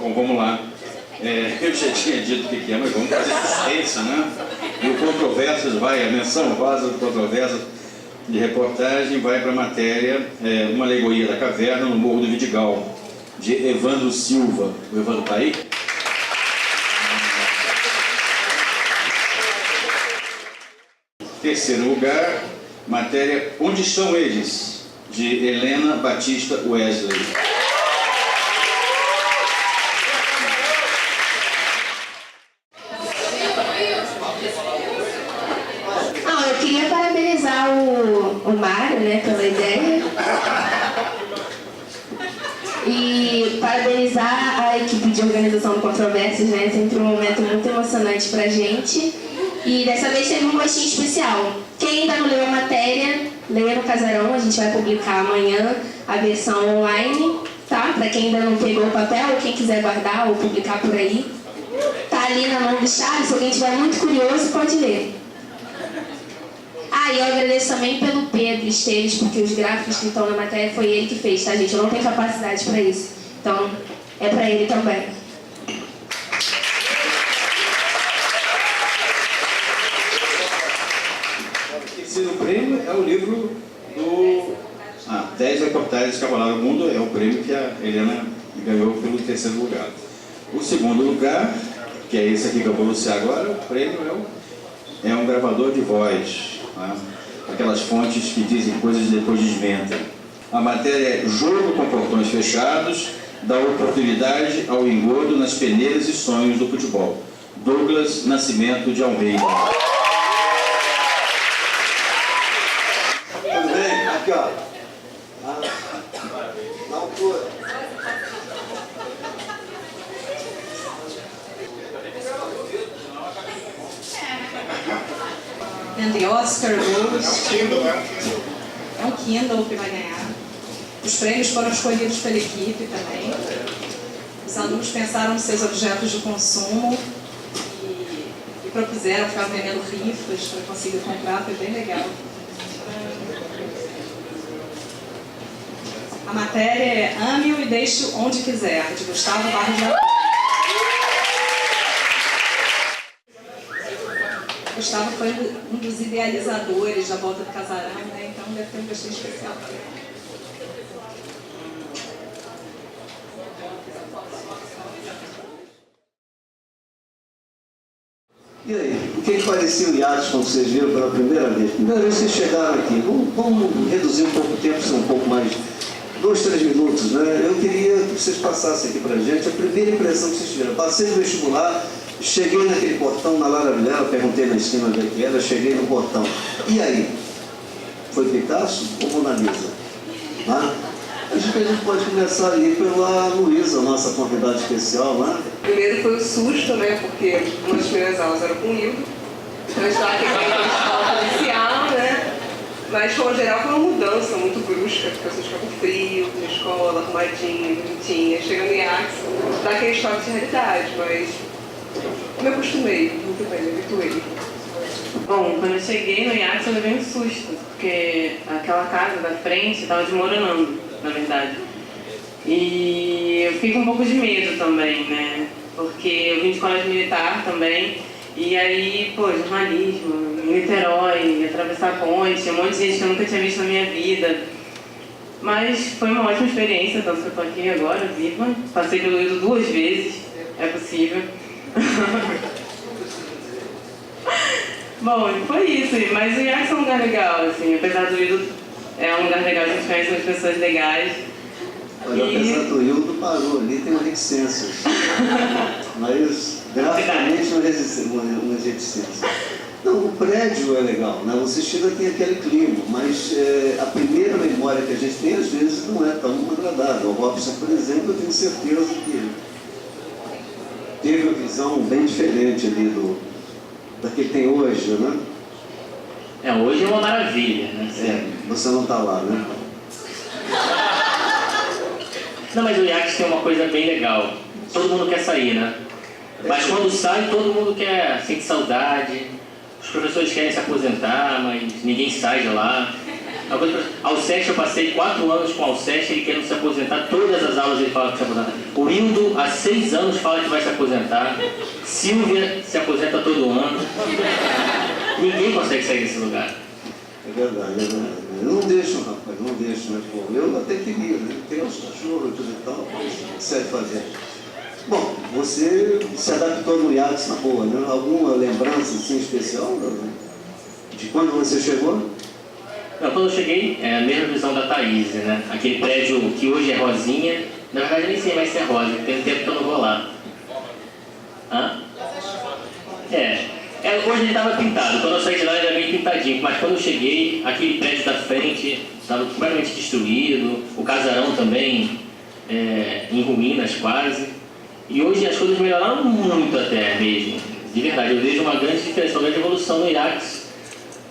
Bom, vamos lá. Eu já tinha dito o que é, mas vamos fazer suspense, né? E o Controvérsias vai, a menção vaza do Controvérsias de reportagem vai para a matéria Uma Alegoria da Caverna no Morro do Vidigal, de Evandro Silva. O Evandro está aí? Terceiro lugar, matéria Onde Estão Eles? De Helena Batista Wesley. Eu queria parabenizar o Mário, né, pela ideia. E parabenizar a equipe de organização do Controvérsias, né? Sempre um momento muito emocionante pra gente. E dessa vez teve um gostinho especial. Quem ainda não leu a matéria, leia no Casarão, a gente vai publicar amanhã a versão online, tá? Pra quem ainda não pegou o papel, ou quem quiser guardar ou publicar por aí. Tá ali na mão do Charles, se alguém estiver muito curioso, pode ler. E eu agradeço também pelo Pedro Esteves, porque os gráficos que estão na matéria foi ele que fez, tá, gente? Eu não tenho capacidade para isso. Então, é para ele também. O terceiro prêmio é o livro do 10 reportagens que abalaram o mundo, é o prêmio que a Helena ganhou pelo terceiro lugar. O segundo lugar, que é esse aqui que eu vou anunciar agora, o prêmio é um gravador de voz. Aquelas fontes que dizem coisas e depois desmentem. A matéria é Jogo com Portões Fechados, dá oportunidade ao engodo nas peneiras e sonhos do futebol. Douglas Nascimento de Almeida. Tudo bem? Aqui, ó. Na altura. And the Oscar goes to... É um Kindle que vai ganhar. Os prêmios foram escolhidos pela equipe também. Os alunos pensaram nos seus objetos de consumo e propuseram ficar vendendo rifas para conseguir comprar, foi bem legal. A matéria é Ame-o e Deixe-o Onde Quiser, de Gustavo Barros da Penha. Gustavo foi um dos idealizadores da volta do Casarão, né? Então deve ter um gostinho especial. E aí, o que parecia o Iates quando vocês viram pela primeira vez? Primeira vez que vocês chegaram aqui, vamos reduzir um pouco o tempo, ser um pouco mais, 2, 3 minutos, né? Eu queria que vocês passassem aqui pra gente a primeira impressão que vocês tiveram. Passei no vestibular, cheguei naquele portão na Lara Vilela, perguntei lá em cima onde é que era, cheguei no portão. E aí? Foi Picasso ou Mona Lisa? Acho que a gente pode começar ali pela Luísa, nossa convidada especial, né? Primeiro foi o susto, né? Porque uma das primeiras aulas era com o Hildo. Eu estava aqui na escola policial, né? Mas, de forma geral, foi uma mudança muito brusca. As pessoas ficavam frio, na escola, arrumadinha, bonitinha. Chegando em Axe, dá aquele choque de realidade, mas eu me acostumei muito bem, me habituei. Bom, quando eu cheguei no IACS eu levei um susto, porque aquela casa da frente estava desmoronando, na verdade. E eu fiquei com um pouco de medo também, né? Porque eu vim de colégio militar também, e aí, jornalismo, em Niterói, atravessar a ponte, um monte de gente que eu nunca tinha visto na minha vida. Mas foi uma ótima experiência, tanto que eu tô aqui agora, viva. Passei pelo Hildo 2 vezes, é possível. Bom, foi isso, mas o IACS é um lugar legal, assim, apesar do Hildo, é um lugar legal, a gente conhece umas pessoas legais. Olha, apesar do Hildo parou ali, tem uma reticência. Mas, graficamente, uma reticência. Não, o prédio é legal, né? Você chega tem aquele clima, mas a primeira memória que a gente tem, às vezes, não é tão agradável. O Robson, por exemplo, eu tenho certeza que teve uma visão bem diferente ali da que tem hoje, né? Hoje é uma maravilha, né? Você não está lá, né? Não, mas o IACS tem uma coisa bem legal. Todo mundo quer sair, né? Mas quando sai, todo mundo quer, sente saudade. Os professores querem se aposentar, mas ninguém sai de lá. Alceste, eu passei 4 anos com o Alceste, ele querendo se aposentar, todas as aulas ele fala que se aposentar. O Hildo, há 6 anos, fala que vai se aposentar. Silvia se aposenta todo ano. Ninguém consegue sair desse lugar. É verdade, é verdade. Não deixam, rapaz, não deixam, né? Pô, eu até queria, né? Tem os cachorros e tudo e tal, mas não serve fazer. Bom, você se adaptou no IACS na boa, né? Alguma lembrança assim especial de quando você chegou? Não, quando eu cheguei, é a mesma visão da Thaís, né? Aquele prédio que hoje é rosinha, na verdade eu nem sei mais se é rosa, tem tempo que eu não vou lá. Hã? Hoje ele estava pintado, quando eu saí de lá ele era bem pintadinho, mas quando eu cheguei, aquele prédio da frente estava completamente destruído, o casarão também em ruínas quase. E hoje as coisas melhoraram muito até mesmo, de verdade. Eu vejo uma grande diferença, uma grande evolução no IACS,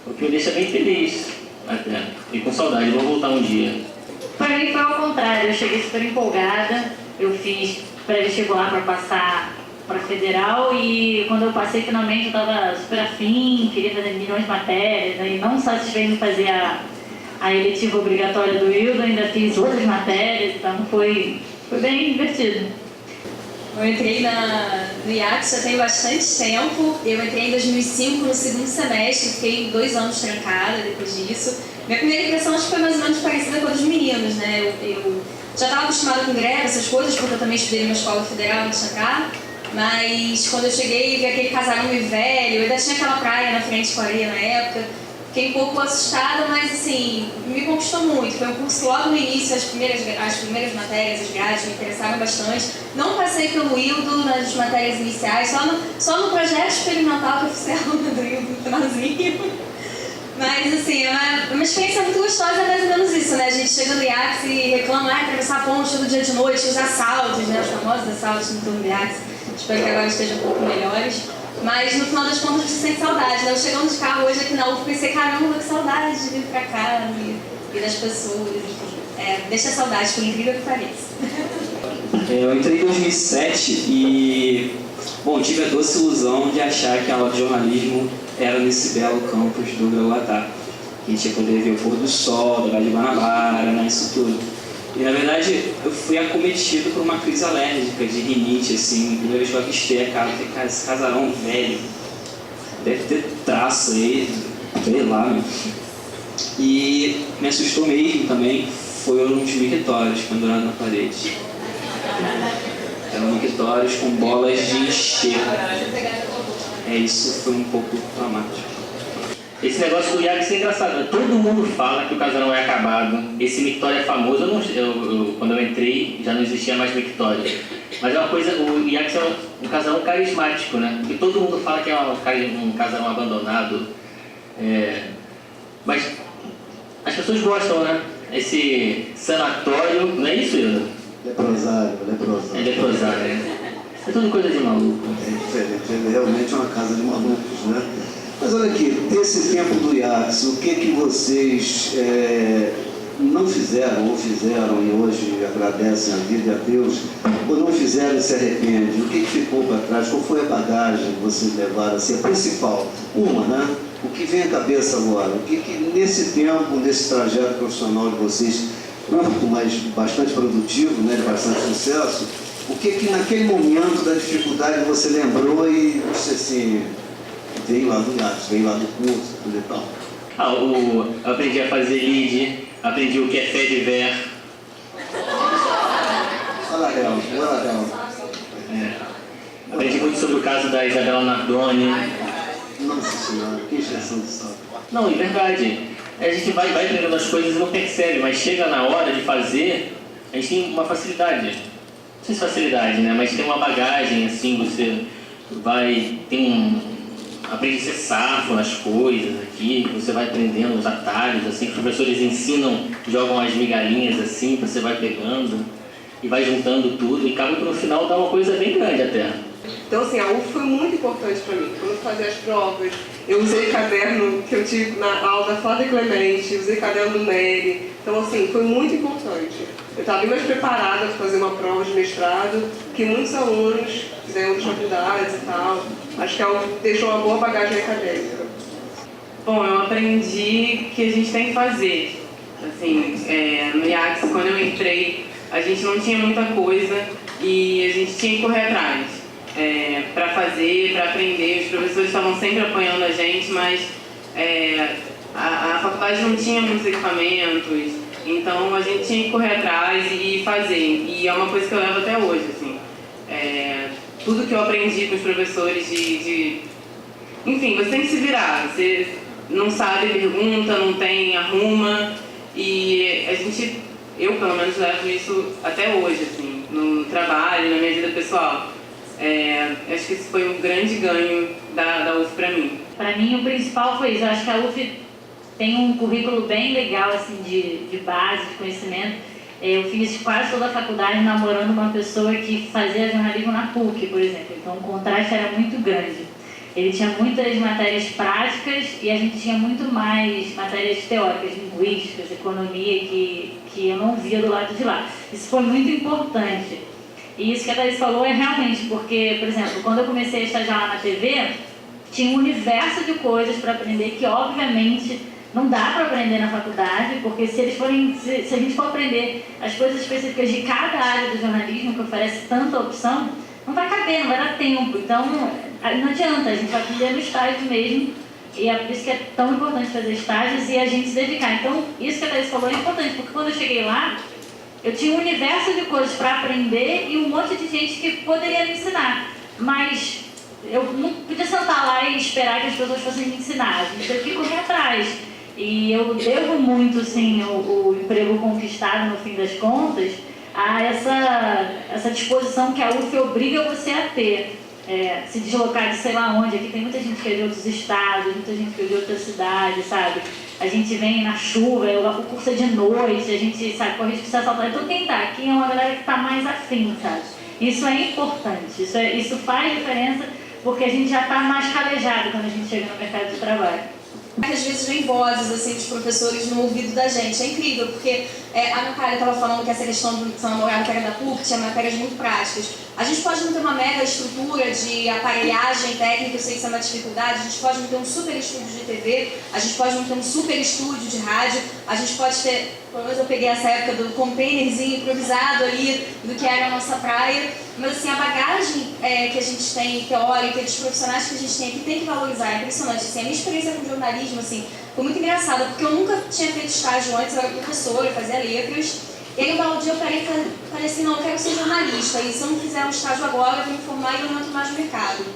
o que me deixa bem feliz até, e com saudade, vou voltar um dia. Para mim foi ao contrário, eu cheguei super empolgada, eu fiz pré-vestibular para passar para federal e quando eu passei finalmente eu estava super afim, queria fazer milhões de matérias, e não satisfeito em fazer a eletiva obrigatória do Hildo, ainda fiz outras matérias, então foi bem divertido. Eu entrei no IACS já tem bastante tempo. Eu entrei em 2005 no segundo semestre, fiquei 2 anos trancada depois disso. Minha primeira impressão acho que foi mais ou menos parecida com a dos meninos, né? Eu já estava acostumada com greve, essas coisas, porque eu também estudei numa escola federal em Xangá. Mas quando eu cheguei, vi aquele casarão meio velho, ainda tinha aquela praia na frente com a areia na época. Fiquei um pouco assustada, mas assim, me conquistou muito. Foi um curso logo no início, as primeiras matérias, as grades me interessaram bastante. Não passei pelo Hildo nas matérias iniciais, só no projeto experimental que eu fiz a aula do Hildo no finalzinho. Mas assim, é uma experiência muito gostosa, é mais ou menos isso, né? A gente chega no IACS e reclama, atravessar a ponte todo dia de noite, os assaltos, né? Os famosos assaltos no turno do IACS. Espero que agora estejam um pouco melhores. Mas no final das contas a gente sente saudade, né? Eu chegando de carro hoje aqui na UF, pensei, caramba, que saudade de vir pra cá e das pessoas, enfim. Deixa saudade, por incrível que pareça. Eu entrei em 2007 e, bom, tive a doce ilusão de achar que a aula de jornalismo era nesse belo campus do Gravatá. Que a gente ia poder ver o pôr do sol, da Baía de Guanabara, né, isso tudo. E na verdade eu fui acometido por uma crise alérgica de rinite, assim, a primeira vez que eu avistei a casa, esse casarão velho, deve ter traço aí, sei lá, né? E me assustou mesmo também, foram uns mictórios pendurados na parede. Eram mictórios com bolas de encher. Isso foi um pouco traumático. Esse negócio do IACS é engraçado, né? Todo mundo fala que o casarão é acabado. Esse mictório é famoso, quando eu entrei já não existia mais mictório. Mas é uma coisa, o IACS é um casarão carismático, né? Porque todo mundo fala que é um casarão abandonado. Mas as pessoas gostam, né? Esse sanatório, não é isso, Hilda? Leprosário. É leprosário, né? É tudo coisa de maluco. É diferente, realmente é uma casa de malucos, né? Mas olha aqui, desse tempo do IACS, o que vocês não fizeram ou fizeram e hoje agradecem a vida e a Deus, ou não fizeram e se arrependem? O que ficou para trás? Qual foi a bagagem que vocês levaram? Assim, a principal, né? O que vem à cabeça agora? O que nesse tempo, nesse trajeto profissional de vocês, curto, mas bastante produtivo, né, de bastante sucesso, o que naquele momento da dificuldade você lembrou e disse assim, veio lá do IACS, veio lá do curso, tudo e tal? Eu aprendi a fazer lead, aprendi o que é fé de ver. Olha real. Aprendi muito sobre o caso da Isabela Nardoni. Nossa Senhora, que injeção de saco. Não, é verdade. A gente vai aprendendo as coisas e não percebe, mas chega na hora de fazer, a gente tem uma facilidade. Não sei se facilidade, né? Mas tem uma bagagem, assim, você aprende a ser safo nas coisas aqui, você vai aprendendo os atalhos, assim, os professores ensinam, jogam as migalhinhas assim, você vai pegando e vai juntando tudo e acaba que no final dá uma coisa bem grande até. Então, assim, a UF foi muito importante para mim. Quando eu fazia as provas, eu usei caderno que eu tive na aula da Flávia Clemente, usei caderno do Nery. Então, assim, foi muito importante. Eu estava bem mais preparada para fazer uma prova de mestrado que muitos alunos fizeram outras faculdades e tal. Acho que a UF deixou uma boa bagagem acadêmica. Bom, eu aprendi que a gente tem que fazer. Assim, no IACS, quando eu entrei, a gente não tinha muita coisa e a gente tinha que correr atrás para fazer, para aprender. Os professores estavam sempre apoiando a gente, mas a faculdade não tinha muitos equipamentos, então a gente tinha que correr atrás e fazer. E é uma coisa que eu levo até hoje, assim. Tudo que eu aprendi com os professores enfim, você tem que se virar. Você não sabe, pergunta, não tem, arruma. E eu pelo menos levo isso até hoje, assim, no trabalho, na minha vida pessoal. Acho que isso foi um grande ganho da UF para mim. Para mim, o principal foi isso. Eu acho que a UF tem um currículo bem legal, assim, de base, de conhecimento. Eu fiz quase toda a faculdade namorando uma pessoa que fazia jornalismo na PUC, por exemplo. Então, o contraste era muito grande. Ele tinha muitas matérias práticas e a gente tinha muito mais matérias teóricas, linguísticas, economia, que eu não via do lado de lá. Isso foi muito importante. E isso que a Thaís falou é realmente porque, por exemplo, quando eu comecei a estagiar lá na TV, tinha um universo de coisas para aprender que, obviamente, não dá para aprender na faculdade, porque se a gente for aprender as coisas específicas de cada área do jornalismo, que oferece tanta opção, não vai caber, não vai dar tempo. Então, não adianta, a gente vai aprender no estágio mesmo, e é por isso que é tão importante fazer estágios e a gente se dedicar. Então, isso que a Thaís falou é importante, porque quando eu cheguei lá, eu tinha um universo de coisas para aprender e um monte de gente que poderia me ensinar, mas eu não podia sentar lá e esperar que as pessoas fossem me ensinar, a gente teve que correr atrás. E eu devo muito, assim, o emprego conquistado no fim das contas a essa disposição que a UF obriga você a ter. Se deslocar de sei lá onde, aqui tem muita gente que é de outros estados, muita gente que é de outras cidades, sabe? A gente vem na chuva, o curso é de noite, a gente, sabe, corre risco de ser assaltado. Então quem tá aqui é uma galera que está mais afim, sabe? Isso é importante, isso faz diferença, porque a gente já está mais calejado quando a gente chega no mercado de trabalho. Às vezes vem vozes assim, dos professores no ouvido da gente, é incrível, porque a Natália estava falando que essa questão do ser uma matéria da PUC tinha matérias muito práticas. A gente pode não ter uma mega estrutura de aparelhagem técnica, eu sei que isso é uma dificuldade, a gente pode não ter um super estúdio de TV, a gente pode não ter um super estúdio de rádio, a gente pode ter, pelo menos eu peguei essa época do containerzinho improvisado ali, do que era a nossa praia, mas assim, a bagagem que a gente tem, teórica, dos profissionais que a gente tem aqui, tem que valorizar, é impressionante. Assim, a minha experiência com jornalismo assim, foi muito engraçada, porque eu nunca tinha feito estágio antes, eu era professora, eu fazia letras, e aí um belo dia eu falei assim, não, eu quero ser jornalista, e se eu não fizer um estágio agora, eu vou me formar e eu não entro mais no mercado.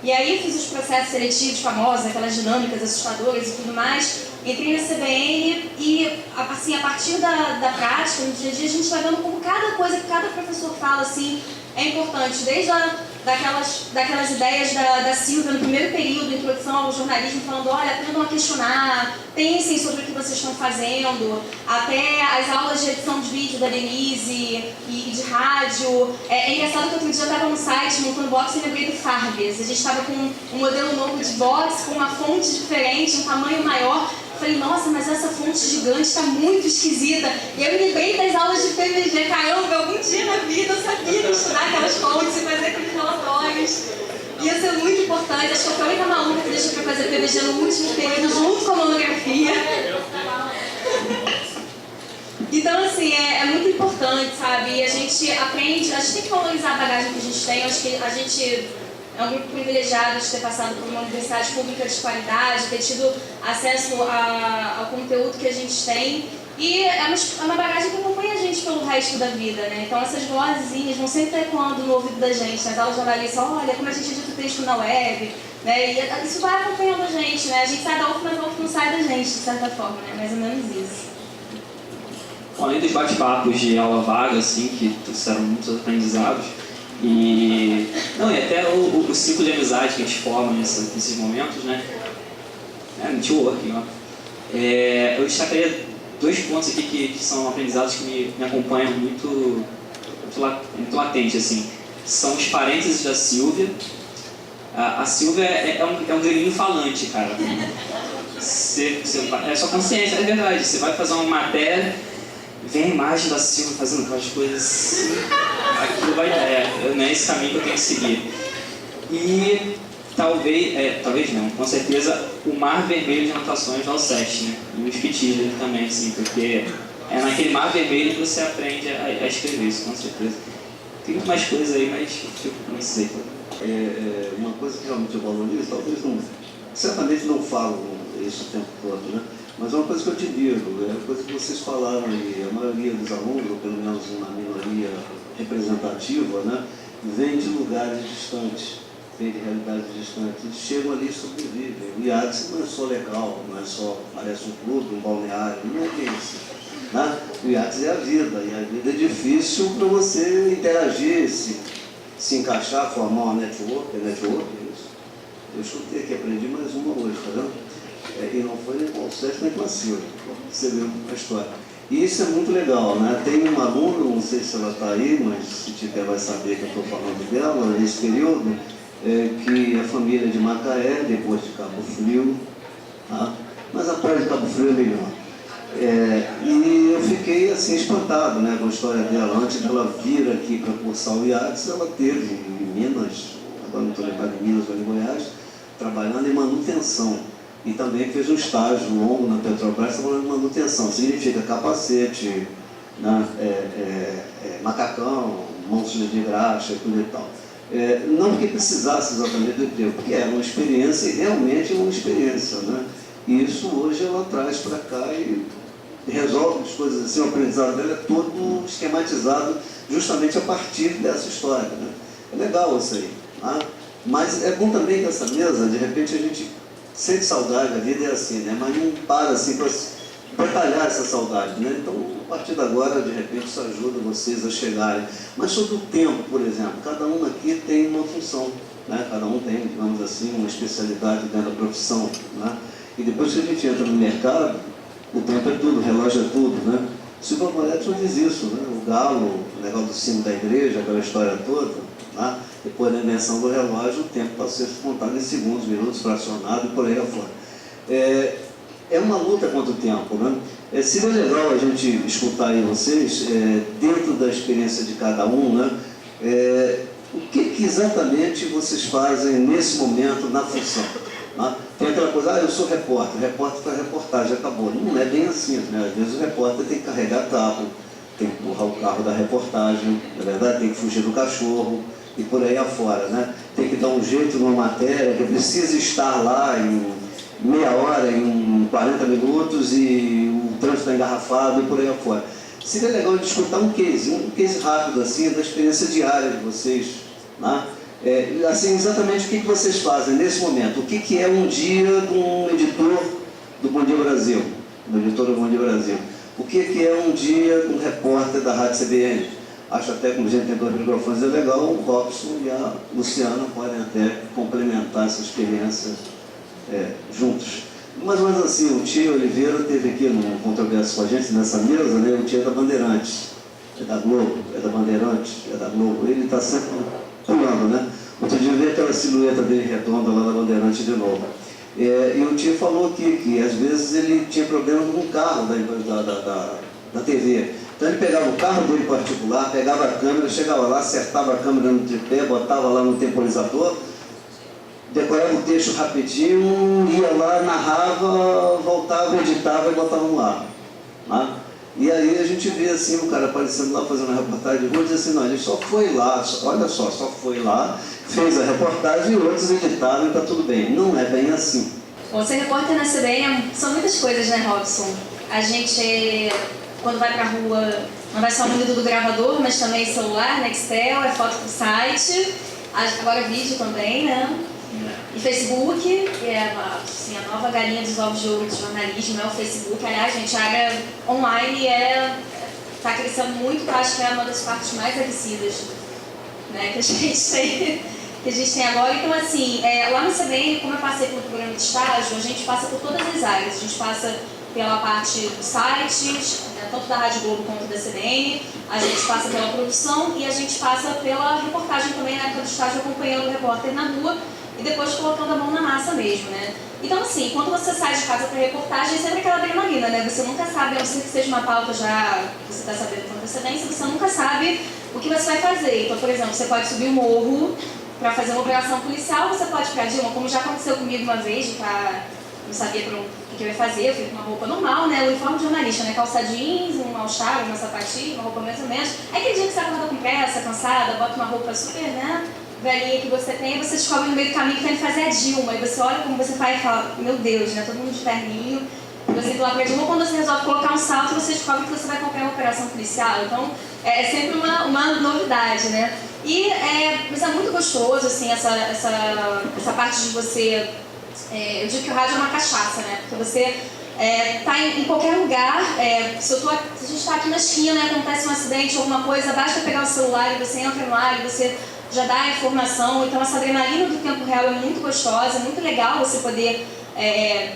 E aí eu fiz os processos seletivos famosos, aquelas dinâmicas assustadoras e tudo mais, entrei na CBN e, assim, a partir da prática, no dia a dia, a gente vai vendo como cada coisa que cada professor fala, assim, é importante, desde daquelas ideias da Silvia no primeiro período, introdução ao jornalismo, falando, olha, aprendam a questionar, pensem sobre o que vocês estão fazendo, até as aulas de edição de vídeo da Denise e de rádio. É engraçado que outro dia eu estava no site montando box e lembrei do Farbes. A gente estava com um modelo novo de box, com uma fonte diferente, um tamanho maior. Falei, nossa, mas essa fonte gigante está muito esquisita. E eu me lembrei das aulas de PVG. Caramba, algum dia na vida eu sabia estudar aquelas fontes e fazer aqueles relatórios. Isso é muito importante. Acho que eu fui a única maluca que deixou para fazer PVG no último período, junto com a monografia. Então, assim, é muito importante, sabe? E a gente aprende, a gente tem que valorizar a bagagem que a gente tem. Eu acho que a gente é um grupo privilegiado de ter passado por uma universidade pública de qualidade, ter tido acesso ao conteúdo que a gente tem. E é uma bagagem que acompanha a gente pelo resto da vida, né? Então essas vozinhas vão sempre ecoando no ouvido da gente, nas aulas de jornalismo, olha como a gente edita o texto na web, né? E isso vai acompanhando a gente, né? A gente sai da UF, mas a UF não sai da gente, de certa forma, né? Mais ou menos isso. Além dos bate-papos de aula vaga, assim, que trouxeram muitos aprendizados, e até o ciclo de amizade que a gente forma nesses momentos, né? Networking, ó. Eu destacaria 2 pontos aqui que são aprendizados que me acompanham muito latente, assim. São os parênteses da Silvia. A Silvia é um grilinho falante, cara. É sua consciência, é verdade. Você vai fazer uma matéria, vem a imagem da Silvia fazendo aquelas coisas assim. Aquilo vai não é esse caminho que eu tenho que seguir. E talvez não, com certeza o mar vermelho de anotações da UCEST, né? E os PITs também, assim, porque é naquele mar vermelho que você aprende a escrever isso, com certeza. Tem muito mais coisa aí, mas tipo, não sei. Uma coisa que realmente eu valorizo, talvez não, certamente não falo isso o tempo todo, né? Mas é uma coisa que eu te digo, é uma coisa que vocês falaram aí, a maioria dos alunos, ou pelo menos uma minoria representativa, né, vem de lugares distantes, vem de realidades distantes, e chegam ali e sobrevivem. O IADS não é só legal, não é só, parece um clube, um balneário, não é bem assim. Né? O IADS é a vida, e a vida é difícil para você interagir, se encaixar, formar uma network, é isso. Eu escutei aqui, aprendi mais uma hoje, tá vendo? E não foi nem com o Sérgio nem com a Silvia, você viu a história. E isso é muito legal, né? Tem uma aluna, não sei se ela está aí, mas se tiver vai saber que eu estou falando dela, nesse período, que a família de Macaé, depois de Cabo Frio, tá? Mas a praia de Cabo Frio é melhor. E eu fiquei assim espantado, né, com a história dela. Antes dela vir aqui para cursar o IADS, ela teve em Minas, agora não estou lembrado em Minas ou em Goiás, trabalhando em manutenção. E também fez um estágio longo na Petrobras trabalhando em manutenção. Significa capacete, né, macacão, mãos de graxa e tudo e tal. Não porque precisasse exatamente do emprego, porque era uma experiência e realmente uma experiência, né? E isso hoje ela traz para cá e resolve as coisas assim. O aprendizado dela é todo esquematizado justamente a partir dessa história, né? É legal isso aí, tá? Mas é bom também que essa mesa, de repente a gente sente saudade, a vida é assim, né? Mas não para assim para detalhar essa saudade, né? Então, a partir de agora, de repente, isso ajuda vocês a chegarem. Mas sobre o tempo, por exemplo, cada um aqui tem uma função, né? Cada um tem, digamos assim, uma especialidade dentro da profissão, né? E depois que a gente entra no mercado, o tempo é tudo, o relógio é tudo, né? Silvio Moretti diz isso, né? O galo, o negócio do sino da igreja, aquela história toda, né? Depois da invenção do relógio, o tempo passou a ser contado em segundos, minutos, fracionado e por aí afora. É uma luta contra o tempo, né? Seria legal a gente escutar aí vocês, dentro da experiência de cada um, né? O que exatamente vocês fazem nesse momento na função? Né? Tem aquela coisa, eu sou repórter, o repórter faz reportagem, acabou. Não é bem assim, né? Às vezes o repórter tem que carregar cabo, tem que empurrar o carro da reportagem, na verdade tem que fugir do cachorro e por aí afora, né? Tem que dar um jeito numa matéria que precisa estar lá em meia hora, em 40 minutos e o trânsito está engarrafado e por aí afora. Seria legal de escutar um case rápido assim, da experiência diária de vocês, né? Assim, exatamente o que vocês fazem nesse momento. O que é um dia de um editor do Bom Dia Brasil, do editor do Bom Dia Brasil? O que é um dia de um repórter da Rádio CBN? Acho até que, como a gente tem dois microfones, é legal, o Robson e a Luciana podem até complementar essa experiência juntos. Mais ou menos assim, o Tio Oliveira teve aqui no Controverso com a gente, nessa mesa, né? O Tio é da Bandeirantes, é da Globo, é da Bandeirantes, é da Globo. Ele está sempre pulando, né? Outro dia veio aquela silhueta dele redonda lá da Bandeirantes de novo. E o Tio falou aqui que às vezes ele tinha problema com o carro da TV. Então ele pegava o carro dele particular, pegava a câmera, chegava lá, acertava a câmera no tripé, botava lá no temporizador, decorava o texto rapidinho, ia lá, narrava, voltava, editava e botava no ar. Né? E aí a gente vê assim o cara aparecendo lá fazendo a reportagem de rua e diz assim, não, ele só foi lá, olha só foi lá, fez a reportagem e outros editaram e está tudo bem. Não é bem assim. Bom, ser repórter na CBN são muitas coisas, né, Robson? A gente, quando vai pra rua, não vai só o mundo do gravador, mas também celular, Nextel, foto pro site, agora vídeo também, né? E Facebook, que é assim, a nova galinha dos ovos de ouro do jornalismo, é o Facebook. Aliás, gente, a área online está crescendo muito, eu acho que é uma das partes mais aquecidas, né, que a gente tem agora. Então, assim, lá no CBN, como eu passei pelo programa de estágio, a gente passa por todas as áreas. A gente passa pela parte dos sites, tanto da Rádio Globo quanto da CBN, a gente passa pela produção e a gente passa pela reportagem também, na época do estágio, acompanhando o repórter na rua e depois colocando a mão na massa mesmo, né? Então, assim, quando você sai de casa para reportagem, é sempre aquela adrenalina, né? Você nunca sabe, a não ser que seja uma pauta já que você está sabendo com antecedência, você nunca sabe o que você vai fazer. Então, por exemplo, você pode subir o morro para fazer uma operação policial, você pode ir para Dilma, como já aconteceu comigo uma vez, não sabia o que eu ia fazer, eu fui com uma roupa normal, né, o uniforme de jornalista, né, calça jeans, um all-star, uma sapatilha, uma roupa mais ou menos. Aí aquele dia que você acorda com pressa, cansada, bota uma roupa super, né, velhinha que você tem, você descobre no meio do caminho que tá indo fazer a Dilma, e você olha como você faz e fala, meu Deus, né, todo mundo de terninho, você indo lá pra Dilma, quando você resolve colocar um salto, você descobre que você vai acompanhar uma operação policial, então é sempre uma novidade, né. Mas é muito gostoso, assim, essa parte de você, eu digo que o rádio é uma cachaça, né, porque você tá em qualquer lugar, se a gente está aqui na esquina, acontece um acidente ou alguma coisa, basta pegar o celular e você entra no ar e você já dá a informação, então essa adrenalina do tempo real é muito gostosa, é muito legal você poder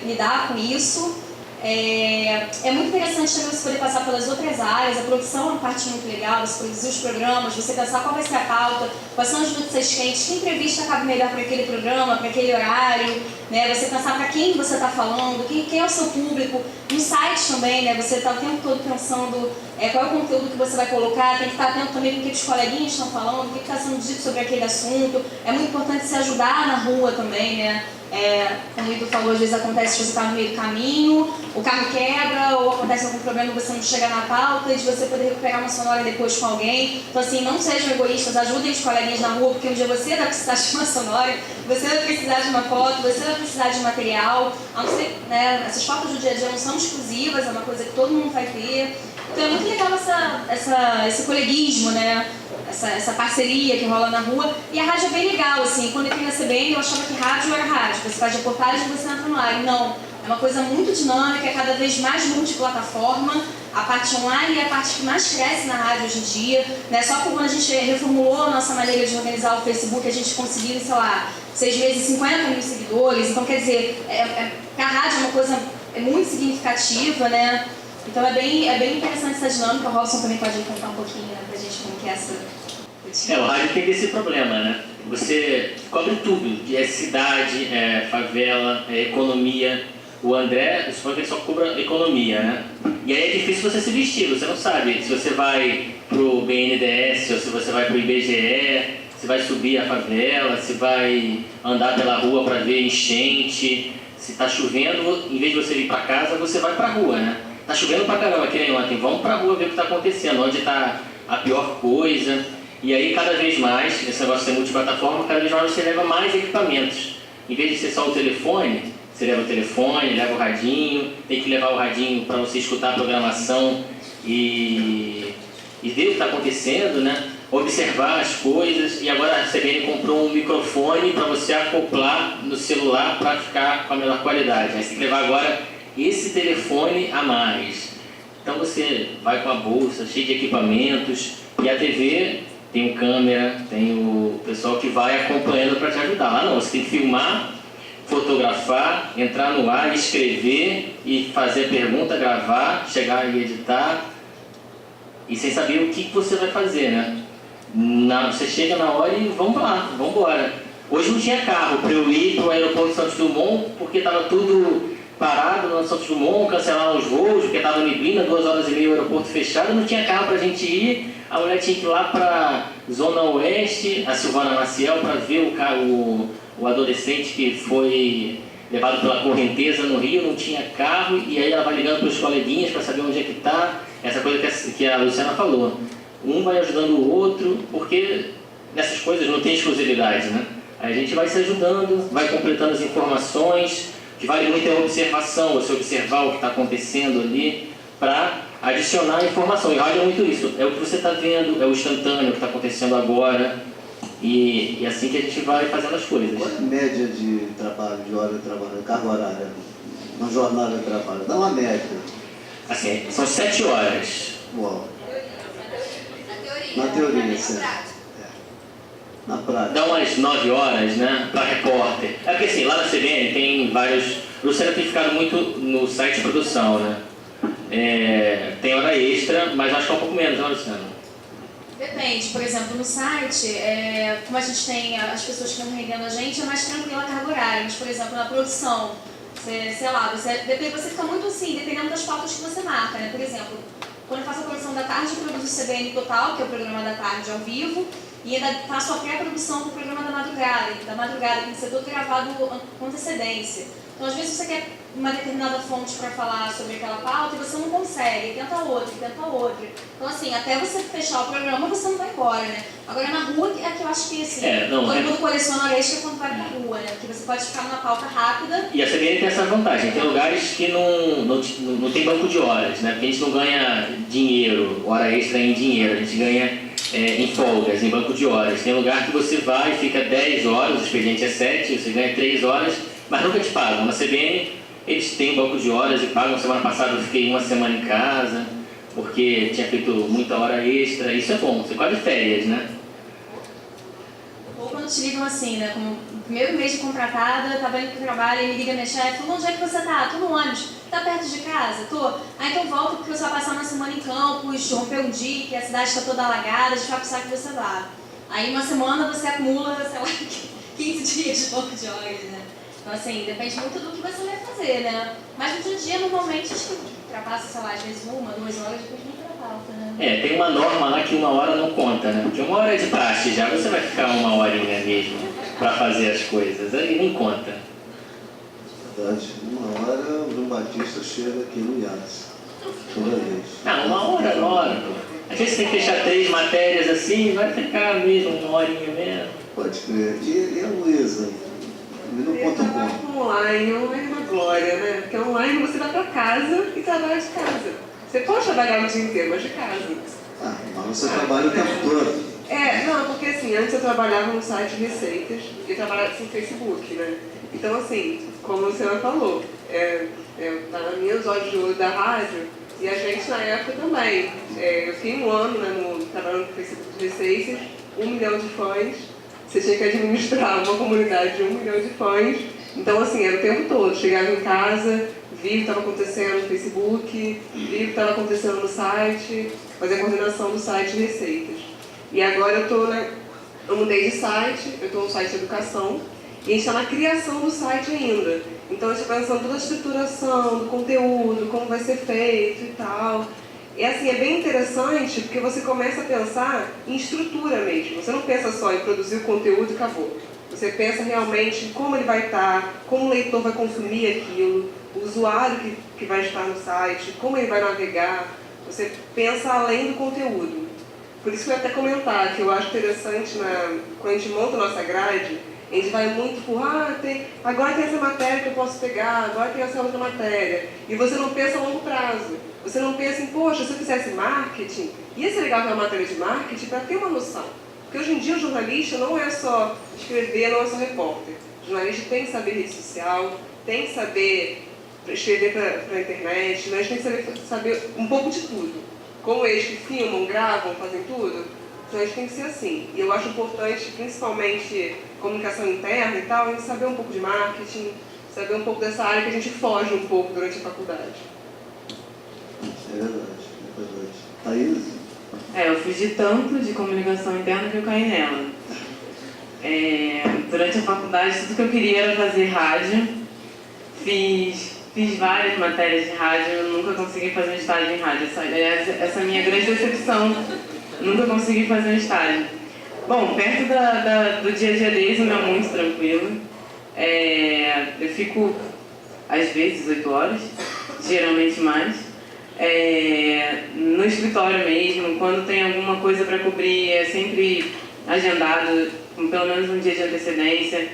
lidar com isso. É muito interessante também você poder passar pelas outras áreas, a produção é uma parte muito legal, você produzir os programas, você pensar qual vai ser a pauta, quais são as notícias quentes, que entrevista cabe melhor para aquele programa, para aquele horário, né? Você pensar para quem você está falando, quem é o seu público, no site também, né? Você está o tempo todo pensando qual é o conteúdo que você vai colocar, tem que estar atento também com o que os coleguinhas estão falando, o que está sendo dito sobre aquele assunto, é muito importante se ajudar na rua também, né? Como o Ito falou, às vezes acontece que você está no meio do caminho, o carro quebra ou acontece algum problema e você não chega na pauta e de você poder recuperar uma sonora depois com alguém. Então assim, não sejam egoístas, ajudem os coleguinhas na rua, porque um dia você vai precisar de uma sonora, você vai precisar de uma foto, você vai precisar de material. A não ser, né, essas fotos do dia a dia não são exclusivas, é uma coisa que todo mundo vai ter. Então é muito legal esse coleguismo, né? Essa parceria que rola na rua. E a rádio é bem legal, assim, quando eu entrei na CBN eu achava que rádio era rádio, você faz reportagem e você entra no ar. Não, é uma coisa muito dinâmica, é cada vez mais multiplataforma. A parte online é a parte que mais cresce na rádio hoje em dia, né? Só que quando a gente reformulou a nossa maneira de organizar o Facebook, a gente conseguiu, sei lá, 6 meses 50 mil seguidores. Então, quer dizer, a rádio é uma coisa muito significativa, né? Então é bem interessante essa dinâmica. O Robson também pode contar um pouquinho, né, pra gente como que é essa rotina. O rádio tem esse problema, né? Você cobre tudo, cidade, favela, economia. O André, suponho que ele só cobra economia, né? E aí é difícil você se vestir, você não sabe se você vai pro BNDES ou se você vai pro IBGE, se vai subir a favela, se vai andar pela rua para ver enchente, se tá chovendo, em vez de você ir para casa, você vai pra rua, né? Tá chovendo pra caramba, que nem ontem, vamos pra rua ver o que tá acontecendo, onde tá a pior coisa. E aí cada vez mais, esse negócio de ser multiplataforma, cada vez mais você leva mais equipamentos. Em vez de ser só o telefone, você leva o telefone, leva o radinho, tem que levar o radinho para você escutar a programação e ver o que está acontecendo, né? Observar as coisas. E agora a CBN comprou um microfone para você acoplar no celular para ficar com a melhor qualidade. Aí você tem que levar agora esse telefone a mais. Então você vai com a bolsa cheia de equipamentos e a TV tem o câmera, tem o pessoal que vai acompanhando para te ajudar. Lá não, você tem que filmar, fotografar, entrar no ar, escrever e fazer pergunta, gravar, chegar e editar e sem saber o que você vai fazer, né? Você chega na hora e vamos lá, vamos embora. Hoje não tinha carro para eu ir para o aeroporto de Santos Dumont porque estava tudo parado no Santos Dumont, cancelaram os voos porque estava neblina, 2 horas e meia o aeroporto fechado, não tinha carro para a gente ir. A mulher tinha que ir lá para Zona Oeste, a Silvana Maciel, para ver o adolescente que foi levado pela correnteza no Rio, não tinha carro, e aí ela vai ligando para os coleguinhas para saber onde é que está. Essa coisa que a Luciana falou. Um vai ajudando o outro, porque nessas coisas não tem exclusividade, né? Aí a gente vai se ajudando, vai completando as informações. O que vale muito é a observação, você observar o que está acontecendo ali para adicionar a informação. E rádio é muito isso, é o que você está vendo, é o instantâneo, o que está acontecendo agora. E assim que a gente vai fazendo as coisas. Qual é a média de trabalho, de hora de trabalho, carga horária, uma jornada de trabalho? Dá uma média. Assim, são 7 horas. Uau. Na teoria, certo. Na prática. Dá umas 9 horas, né, para repórter. É porque assim, lá na CBN tem vários... Luciana tem ficado muito no site de produção, né? Tem hora extra, mas acho que é um pouco menos, né, Luciana? Depende, por exemplo, no site, como a gente tem as pessoas que estão rendendo a gente, é mais tranquila a carga horária. Mas, por exemplo, na produção, você fica muito assim, dependendo das pautas que você marca, né? Por exemplo, quando eu faço a produção da tarde, eu produzo o CBN Total, que é o programa da tarde ao vivo. e ainda faço a pré-produção do programa da madrugada, tem que ser todo gravado com antecedência. Então, às vezes, você quer uma determinada fonte para falar sobre aquela pauta e você não consegue, tenta outra. Então, assim, até você fechar o programa, você não vai embora, né? Agora, na rua é que eu acho que, assim, todo mundo coleciona hora extra quando vai pra rua, né? Porque você pode ficar numa pauta rápida. E a CBN tem essa vantagem, tem lugares que não tem banco de horas, né? Porque a gente não ganha dinheiro, hora extra em dinheiro, a gente ganha em folgas, em banco de horas. Tem lugar que você vai e fica 10 horas, o expediente é 7, você ganha 3 horas, mas nunca te pagam. Na CBN, eles têm banco de horas e pagam. Semana passada eu fiquei 1 semana em casa, porque tinha feito muita hora extra. Isso é bom, você quase férias, né? Ou quando te ligam assim, né? Como no primeiro mês de contratada, tava indo pro trabalho e me liga minha chefe, falou, onde é que você tá? Tô no ônibus. Tá perto de casa? Tô. Ah, então volta porque você vai passar uma semana em Campos, romper um dia, que a cidade está toda alagada, a gente vai precisar que você vá. Aí 1 semana você acumula, sei lá, 15 dias de banco de horas, né? Então, assim, depende muito do que você vai fazer, né? Mas no dia a dia, normalmente, acho que ultrapassa, sei lá, às vezes 1, 2 horas, depois muda a pauta, né? Tem uma norma lá que 1 hora não conta, né? Porque 1 hora é de praxe já, você vai ficar 1 horinha mesmo para fazer as coisas, aí nem conta. Verdade. 1 hora, o João Batista chega aqui no IATS. Toda vez. Não, 1 hora. Às vezes tem que fechar 3 matérias assim, vai ficar mesmo 1 horinha mesmo. Pode crer. E a Luísa? Eu trabalho com online, é uma glória, né? Porque online você vai para casa e trabalha de casa. Você pode trabalhar o dia inteiro, mas de casa. Ah, mas você trabalha o tempo todo. Não, porque assim, antes eu trabalhava no site de receitas e eu trabalhava no Facebook, né? Então, assim, como a Luciana falou, tá na minha olhos de olho da rádio e a gente na época também. Eu fiquei 1 ano, né, trabalhando no Facebook de receitas, 1 milhão de fãs. Você tinha que administrar uma comunidade de 1 milhão de fãs. Então, assim, era o tempo todo. Chegava em casa, via o que estava acontecendo no Facebook, via o que estava acontecendo no site, fazia a coordenação do site de receitas. E agora eu mudei de site, eu estou no site de educação, e a gente está na criação do site ainda. Então, a gente está pensando toda a estruturação do conteúdo, como vai ser feito e tal. E assim, é bem interessante porque você começa a pensar em estrutura mesmo. Você não pensa só em produzir o conteúdo e acabou. Você pensa realmente em como ele vai estar, como o leitor vai consumir aquilo, o usuário que vai estar no site, como ele vai navegar. Você pensa além do conteúdo. Por isso que eu ia até comentar que eu acho interessante, quando a gente monta a nossa grade, a gente vai muito por, agora tem essa matéria que eu posso pegar, agora tem essa outra matéria. E você não pensa a longo prazo. Você não pensa em, poxa, se eu fizesse marketing, ia ser legal ter uma matéria de marketing para ter uma noção. Porque hoje em dia o jornalista não é só escrever, não é só repórter. O jornalista tem que saber rede social, tem que saber escrever para a internet, mas tem que saber um pouco de tudo. Como eles que filmam, gravam, fazem tudo, então a gente tem que ser assim. E eu acho importante, principalmente comunicação interna e tal, a gente saber um pouco de marketing, saber um pouco dessa área que a gente foge um pouco durante a faculdade. É verdade. Thaís? Eu fugi tanto de comunicação interna que eu caí nela. Durante a faculdade, tudo que eu queria era fazer rádio. Fiz várias matérias de rádio, eu nunca consegui fazer um estágio em rádio. Essa é a minha grande decepção. Nunca consegui fazer um estágio. Bom, perto do dia a dia deles, o meu é muito tranquilo. Eu fico, às vezes, 8 horas, geralmente mais. No escritório mesmo, quando tem alguma coisa para cobrir, é sempre agendado, com pelo menos um dia de antecedência.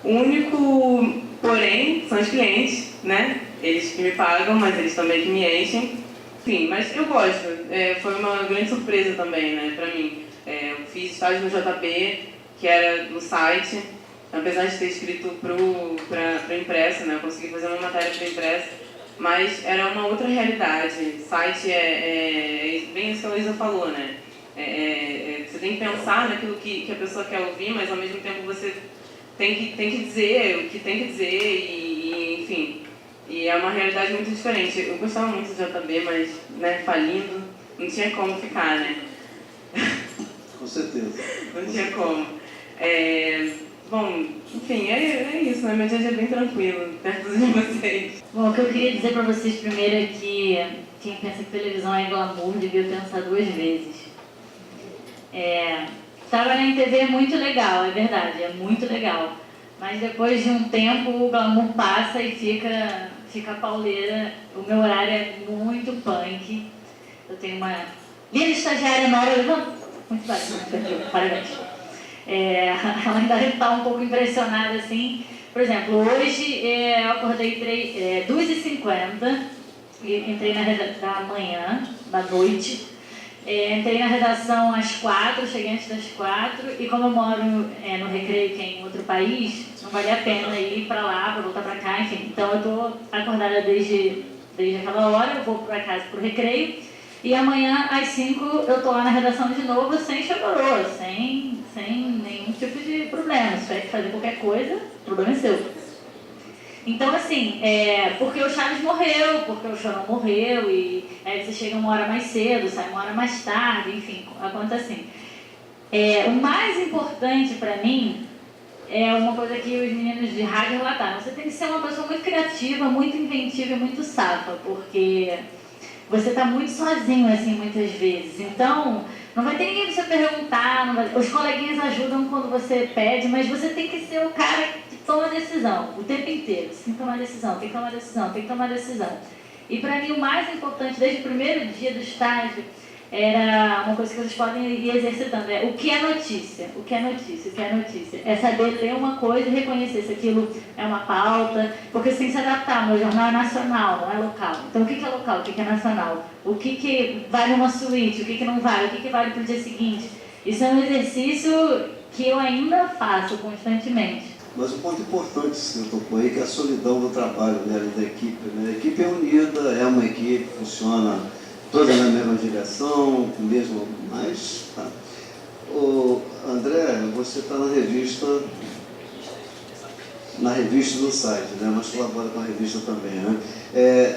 O único, porém, são os clientes, né? Eles que me pagam, mas eles também que me enchem. Enfim, mas eu gosto. Foi uma grande surpresa também, né, para mim. Eu fiz estágio no JP, que era no site, apesar de ter escrito para impressa, né? Eu consegui fazer uma matéria para impressa. Mas era uma outra realidade. Site bem isso que a Luísa falou, né? Você tem que pensar naquilo que a pessoa quer ouvir, mas ao mesmo tempo você tem que dizer o que tem que dizer e enfim. E é uma realidade muito diferente. Eu gostava muito do JB, mas, né, falindo, não tinha como ficar, né? Com certeza. Não tinha como. Bom, enfim, é isso, né? Meu dia a dia é bem tranquilo, perto de vocês. Bom, o que eu queria dizer pra vocês primeiro é que quem pensa que televisão é glamour devia pensar 2 vezes. trabalhar em TV é muito legal, é verdade, é muito legal. Mas depois de um tempo o glamour passa e fica pauleira. O meu horário é muito punk. Eu tenho uma linda estagiária nova, levanta. Muito bem, parabéns. Ela ainda está um pouco impressionada assim. Por exemplo, hoje eu acordei 2h50, entrei da manhã, da noite. Entrei na redação às 4, cheguei antes das 4, e como eu moro no Recreio, que é em outro país, não vale a pena ir para lá, para voltar para cá, enfim. Então eu estou acordada desde aquela hora, eu vou para casa, para o Recreio, e amanhã às 5 eu estou lá na redação de novo, sem chororô, sem nenhum tipo de problema. Se tiver que fazer qualquer coisa, o problema é seu. Então, assim, porque o Chaves morreu, porque o Chorão morreu, e aí você chega uma hora mais cedo, sai uma hora mais tarde, enfim, acontece assim. O mais importante para mim é uma coisa que os meninos de rádio relataram. Você tem que ser uma pessoa muito criativa, muito inventiva e muito safa, porque você está muito sozinho, assim, muitas vezes. Então, não vai ter ninguém para você perguntar, os coleguinhas ajudam quando você pede, mas você tem que ser o cara que toma decisão o tempo inteiro. Você tem que tomar decisão, tem que tomar decisão, tem que tomar decisão. E para mim o mais importante, desde o primeiro dia do estágio, era uma coisa que vocês podem ir exercitando, o que é notícia, o que é notícia, o que é notícia. É saber ler uma coisa e reconhecer se aquilo é uma pauta, porque você tem que se adaptar. Meu jornal é nacional, não é local. Então o que é local, o que é nacional? O que vale uma suíte, o que não vale, o que vale para o dia seguinte? Isso é um exercício que eu ainda faço constantemente. Mas um ponto importante que você tocou aí, que é a solidão do trabalho, né, da equipe. Né? A equipe é unida, é uma equipe, funciona toda na mesma direção, com o mesmo... Mas, tá. O André, você está na revista do site, né? Mas colabora com a revista também, né?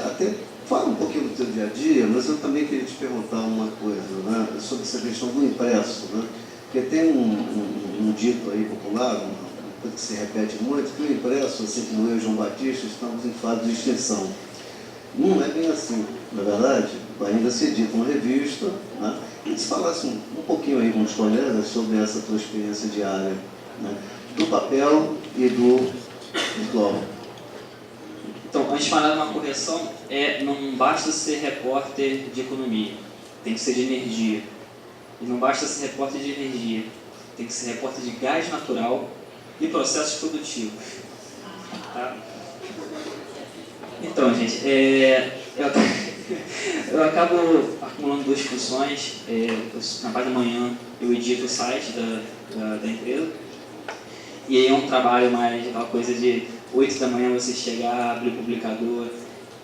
Até fala um pouquinho do teu dia a dia, mas eu também queria te perguntar uma coisa, né? Sobre essa questão do impresso, né? Porque tem um dito aí popular, uma coisa que se repete muito, que o impresso, assim como eu e João Batista, estamos em fase de extinção. Não é bem assim, na verdade, ainda se edita uma revista, né? E se falasse um pouquinho aí com os colegas sobre essa tua experiência diária, né? Do papel e do globo. Então, antes de falar de uma correção, não basta ser repórter de economia, tem que ser de energia. E não basta ser repórter de energia, tem que ser repórter de gás natural e processos produtivos. Tá? Então, gente, eu acabo acumulando duas funções. Na parte da manhã eu edito o site da empresa, e aí é um trabalho mais aquela coisa de 8 da manhã você chegar, abrir o publicador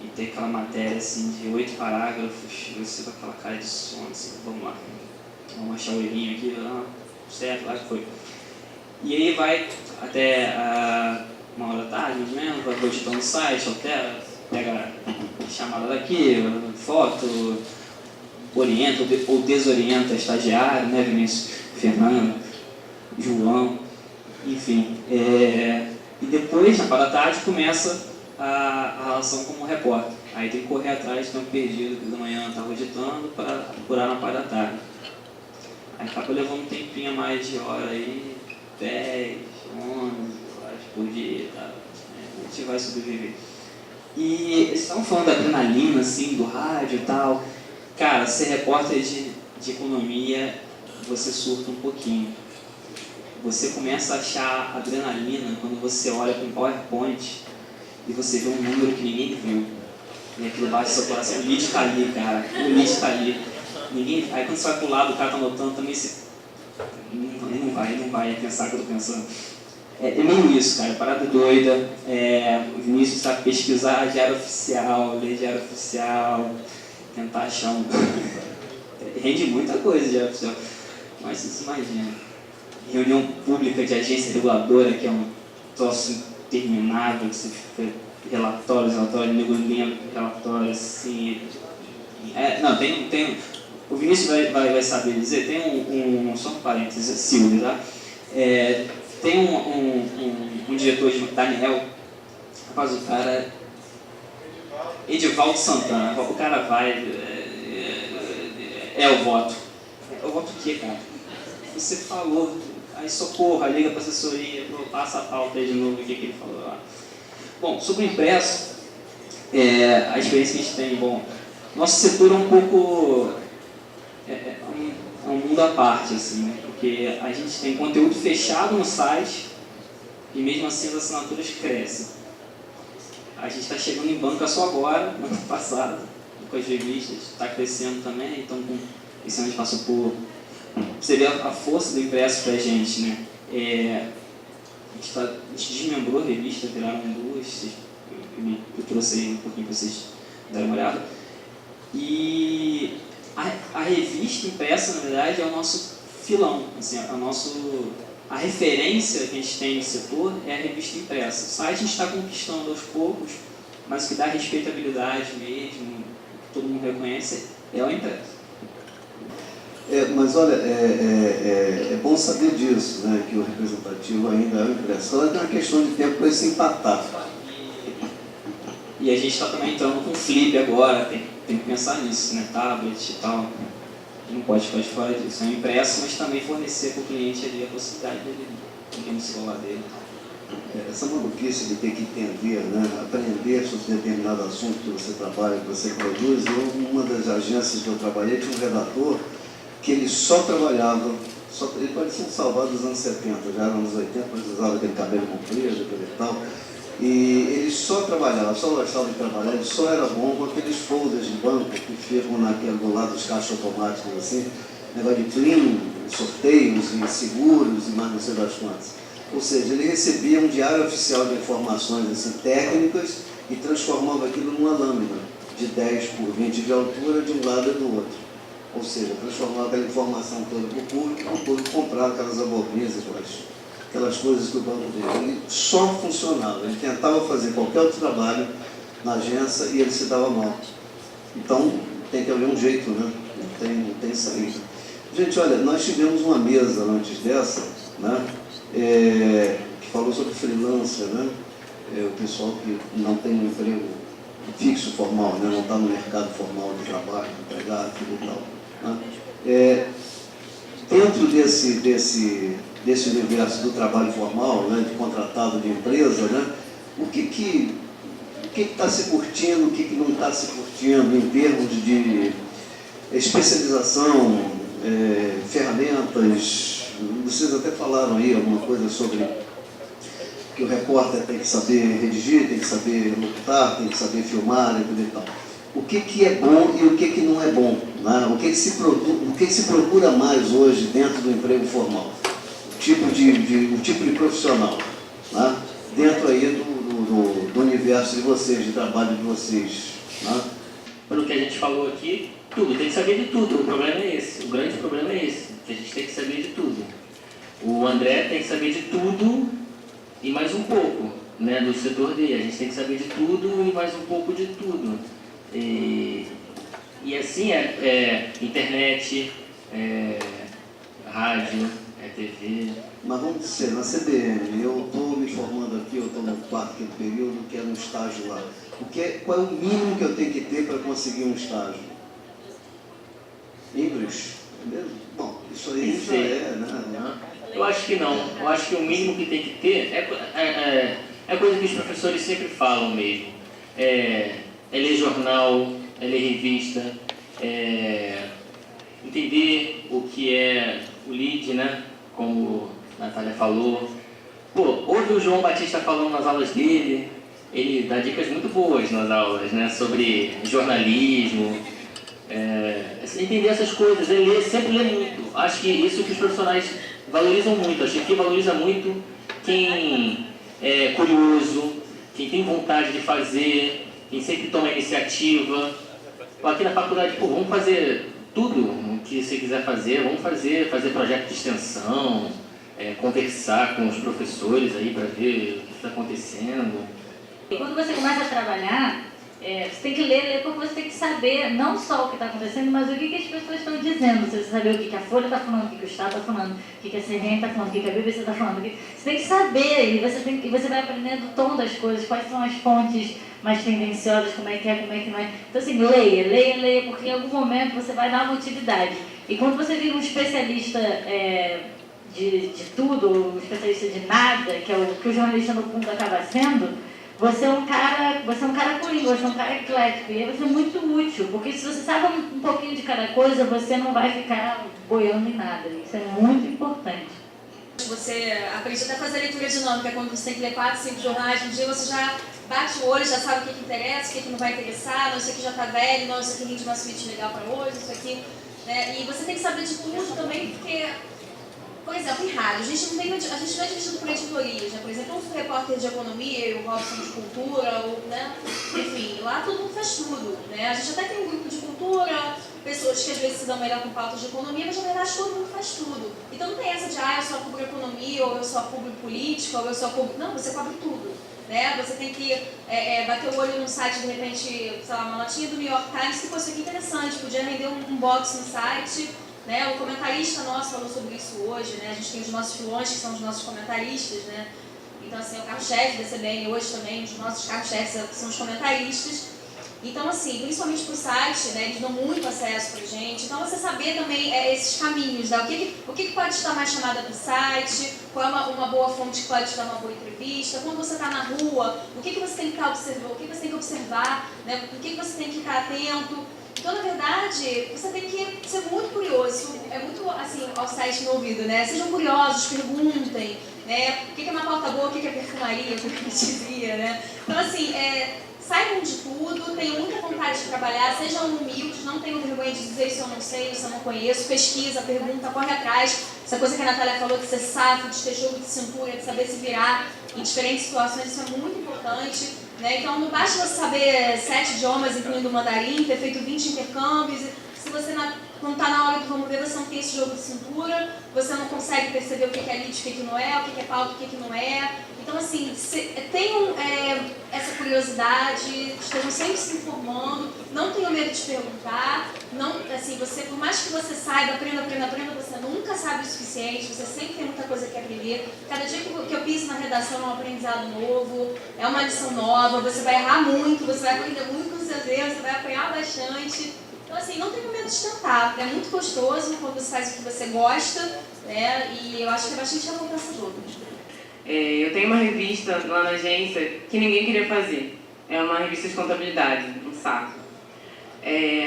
e ter aquela matéria assim de 8 parágrafos, você com aquela cara de sono, assim, vamos lá, vamos achar o errinho aqui, certo, lá que foi. E aí vai até 1h da tarde, mais ou menos, vai editando o site, altera, pega a chamada daqui, foto, orienta ou desorienta estagiário, né, Vinícius, Fernando, João, enfim. E depois, na parte da tarde, começa a relação como repórter. Aí tem que correr atrás, tempo perdido, que da manhã estava editando, para apurar na parte da tarde. Aí acaba levando um tempinho a mais de hora aí, 10, 11 horas por dia, tá? A gente vai sobreviver. E eles estavam falando da adrenalina, assim, do rádio e tal. Cara, ser repórter de economia, você surta um pouquinho. Você começa a achar adrenalina quando você olha para um PowerPoint e você vê um número que ninguém viu. E aquilo bate seu coração. O lead está ali, cara. O lead está ali. Aí quando você vai para o lado, o cara está anotando também, você... Ele não vai pensar o que eu estou pensando. É meio isso, cara. Parada doida. O Vinícius sabe pesquisar diário oficial, ler diário oficial, tentar achar um... Rende muita coisa diário oficial. Mas você se imagina. Reunião pública de agência reguladora, que é um troço interminável, que você fica relatórios, ninguém relatórios, assim. Não, tem o Vinícius vai saber dizer, tem só um parênteses, Silvio, tá? Tem um diretor de Daniel, rapaz, o cara, Edivaldo Santana, o cara vai, o voto. O voto o quê, cara? você falou, aí socorro, aí liga para a assessoria, passa a pauta aí de novo, o que ele falou lá. Bom, sobre o impresso, a experiência que a gente tem, bom, nosso setor é um pouco, é um mundo à parte, assim, né? Porque a gente tem conteúdo fechado no site e mesmo assim as assinaturas crescem. A gente está chegando em banca só agora, no ano passado, com as revistas, está crescendo também, então esse ano a gente passou por... Você vê a força do impresso para a gente, né? A gente desmembrou a revista, viraram duas, eu trouxe aí um pouquinho para vocês darem uma olhada. E a revista impressa, na verdade, é o nosso filão, assim, a referência que a gente tem no setor é a revista impressa. O site a gente está conquistando aos poucos, mas o que dá respeitabilidade mesmo, que todo mundo reconhece, é o impresso. Mas olha, é bom saber disso, né, que o representativo ainda é o impresso. Ela tem uma questão de tempo para se empatar. E a gente está também entrando com flip agora, tem que pensar nisso, né, tablet e tal. Não pode ficar de fora disso. É um impresso, mas também fornecer para o cliente ali a possibilidade dele ter no celular dele. Essa maluquice de ter que entender, né, aprender sobre determinado assunto que você trabalha, que você produz. Uma das agências que eu trabalhei tinha um redator que ele só trabalhava, ele parecia um salvado dos anos 70, já era anos 80, mas usava aquele cabelo comprido, aquele tal. E ele só trabalhava, só gostava de trabalhar, ele só era bom com aqueles folders de banco que ficam do lado dos caixas automáticos, assim, negócio de primo, sorteios e seguros e mais não sei das quantas. Ou seja, ele recebia um diário oficial de informações assim, técnicas e transformava aquilo numa lâmina de 10 por 20 de altura de um lado e do outro. Ou seja, transformava aquela informação toda para o público comprar aquelas abobrinhas, aquelas coisas que o banco dele. Ele só funcionava, ele tentava fazer qualquer outro trabalho na agência e ele se dava mal. Então, tem que haver um jeito, né? Não tem saída. Gente, olha, nós tivemos uma mesa antes dessa, né? Que falou sobre freelancer, né? O pessoal que não tem um emprego fixo, formal, né? Não está no mercado formal de trabalho, empregado e tal. Né? Dentro desse universo do trabalho formal, né? De contratado de empresa, né? O que está se curtindo, o que não está se curtindo em termos de especialização, ferramentas. Vocês até falaram aí alguma coisa sobre que o repórter tem que saber redigir, tem que saber locutar, tem que saber filmar e tal. O que é bom e o que não é bom, né? O que se procura mais hoje dentro do emprego formal? O tipo de profissional, né? Dentro aí do universo de vocês, de trabalho de vocês, né? Pelo que a gente falou aqui, tudo, tem que saber de tudo. O problema é esse, o grande problema é esse, que a gente tem que saber de tudo. O André tem que saber de tudo e mais um pouco, né, do setor dele. A gente tem que saber de tudo e mais um pouco de tudo. E assim internet, rádio, TV. Mas vamos dizer, na CBN, eu estou me formando aqui, eu estou no quarto período, quero um estágio lá. Qual é o mínimo que eu tenho que ter para conseguir um estágio? English? É mesmo? Bom, isso aí já né? Eu acho que não. Eu acho que o mínimo que tem que ter é coisa que os professores sempre falam mesmo. É ler jornal, é ler revista, entender o que é o lead, né? Como a Natália falou. Ouve o João Batista falando nas aulas dele, ele dá dicas muito boas nas aulas, né? Sobre jornalismo, entender essas coisas, sempre ler muito. Acho que isso que os profissionais valorizam muito. Acho que aqui valoriza muito quem é curioso, quem tem vontade de fazer, quem sempre toma iniciativa. Aqui na faculdade, vamos fazer tudo o que você quiser fazer, vamos fazer projeto de extensão, conversar com os professores aí para ver o que está acontecendo. E quando você começa a trabalhar, você tem que ler porque você tem que saber não só o que está acontecendo, mas o que as pessoas estão dizendo. Você saber o que a Folha está falando, o que o Estado está falando, o que a CNN está falando, o que a BBC está falando. Você tem que saber e você vai aprendendo o tom das coisas, quais são as fontes mais tendenciosas, como é que não é. Então assim, leia, porque em algum momento você vai dar uma utilidade. E quando você vira um especialista de tudo, ou um especialista de nada, que é o que o jornalista no fundo acaba sendo, você é um cara coringa, você é um cara eclético, e aí você é muito útil, porque se você sabe um pouquinho de cada coisa, você não vai ficar boiando em nada. Isso é muito importante. Você aprende até a fazer leitura dinâmica, quando você tem que ler 4, 5 jornais no dia, você já bate o olho, já sabe o que interessa, o que não vai interessar, não, isso aqui já está velho, não, isso aqui rende uma suíte legal para hoje, isso aqui, né? E você tem que saber de tudo também, porque, por exemplo, em rádio, a gente não é dividido por editorias, né? Por exemplo, um repórter de economia e o Robson de cultura, ou, né? Enfim, lá todo mundo faz tudo, né? A gente até tem um grupo de cultura, pessoas que às vezes se dão melhor com pautas de economia, mas na verdade todo mundo faz tudo. Então não tem essa de, eu só cubro economia, ou eu só cubro política, ou eu só cubro... Não, você cobre tudo, né? Você tem que bater o olho num site, de repente, sei lá, uma notinha do New York Times, que fosse aqui interessante, podia render um box no site, né? O comentarista nosso falou sobre isso hoje, né? A gente tem os nossos filões, que são os nossos comentaristas, né? Então, assim, o carro-chefe da CBN hoje também, os nossos carro-chefes são os comentaristas. Então, assim, principalmente para o site, né, eles dão muito acesso para a gente. Então, você saber também esses caminhos, né? O que pode estar mais chamada para o site, qual é uma boa fonte que pode te dar uma boa entrevista, quando você está na rua, o que você tem que estar observando, o que você tem que observar, né? O que você tem que ficar atento. Então, na verdade, você tem que ser muito curioso. É muito, assim, ao site no ouvido, né? Sejam curiosos, perguntem, né? O que é uma pauta boa, o que é perfumaria, o que eu dizia, né? Então, assim, saibam de tudo, tenham muita vontade de trabalhar, sejam humildes, não tenham vergonha de dizer isso eu não sei, isso eu não conheço, pesquisa, pergunta, corre atrás. Essa coisa que a Natália falou de ser safo, de ter jogo de cintura, de saber se virar em diferentes situações, isso é muito importante, né? Então não basta você saber 7 idiomas, incluindo o mandarim, ter feito 20 intercâmbios, se você não está na hora do vamos ver, você não tem esse jogo de cintura, você não consegue perceber o que é elite, o que não é, o que é pauta, o que não é. Então, assim, tenham essa curiosidade, estejam sempre se informando, não tenham medo de perguntar, não, assim, por mais que você saiba, aprenda, você nunca sabe o suficiente, você sempre tem muita coisa que aprender. Cada dia que eu piso na redação é um aprendizado novo, é uma lição nova, você vai errar muito, você vai aprender muito com os seus erros, você vai apanhar bastante. Então, assim, não tenha medo de tentar, é muito gostoso quando você faz o que você gosta, né? E eu acho que é bastante recompensador. Eu tenho uma revista lá na agência que ninguém queria fazer. É uma revista de contabilidade, um saco.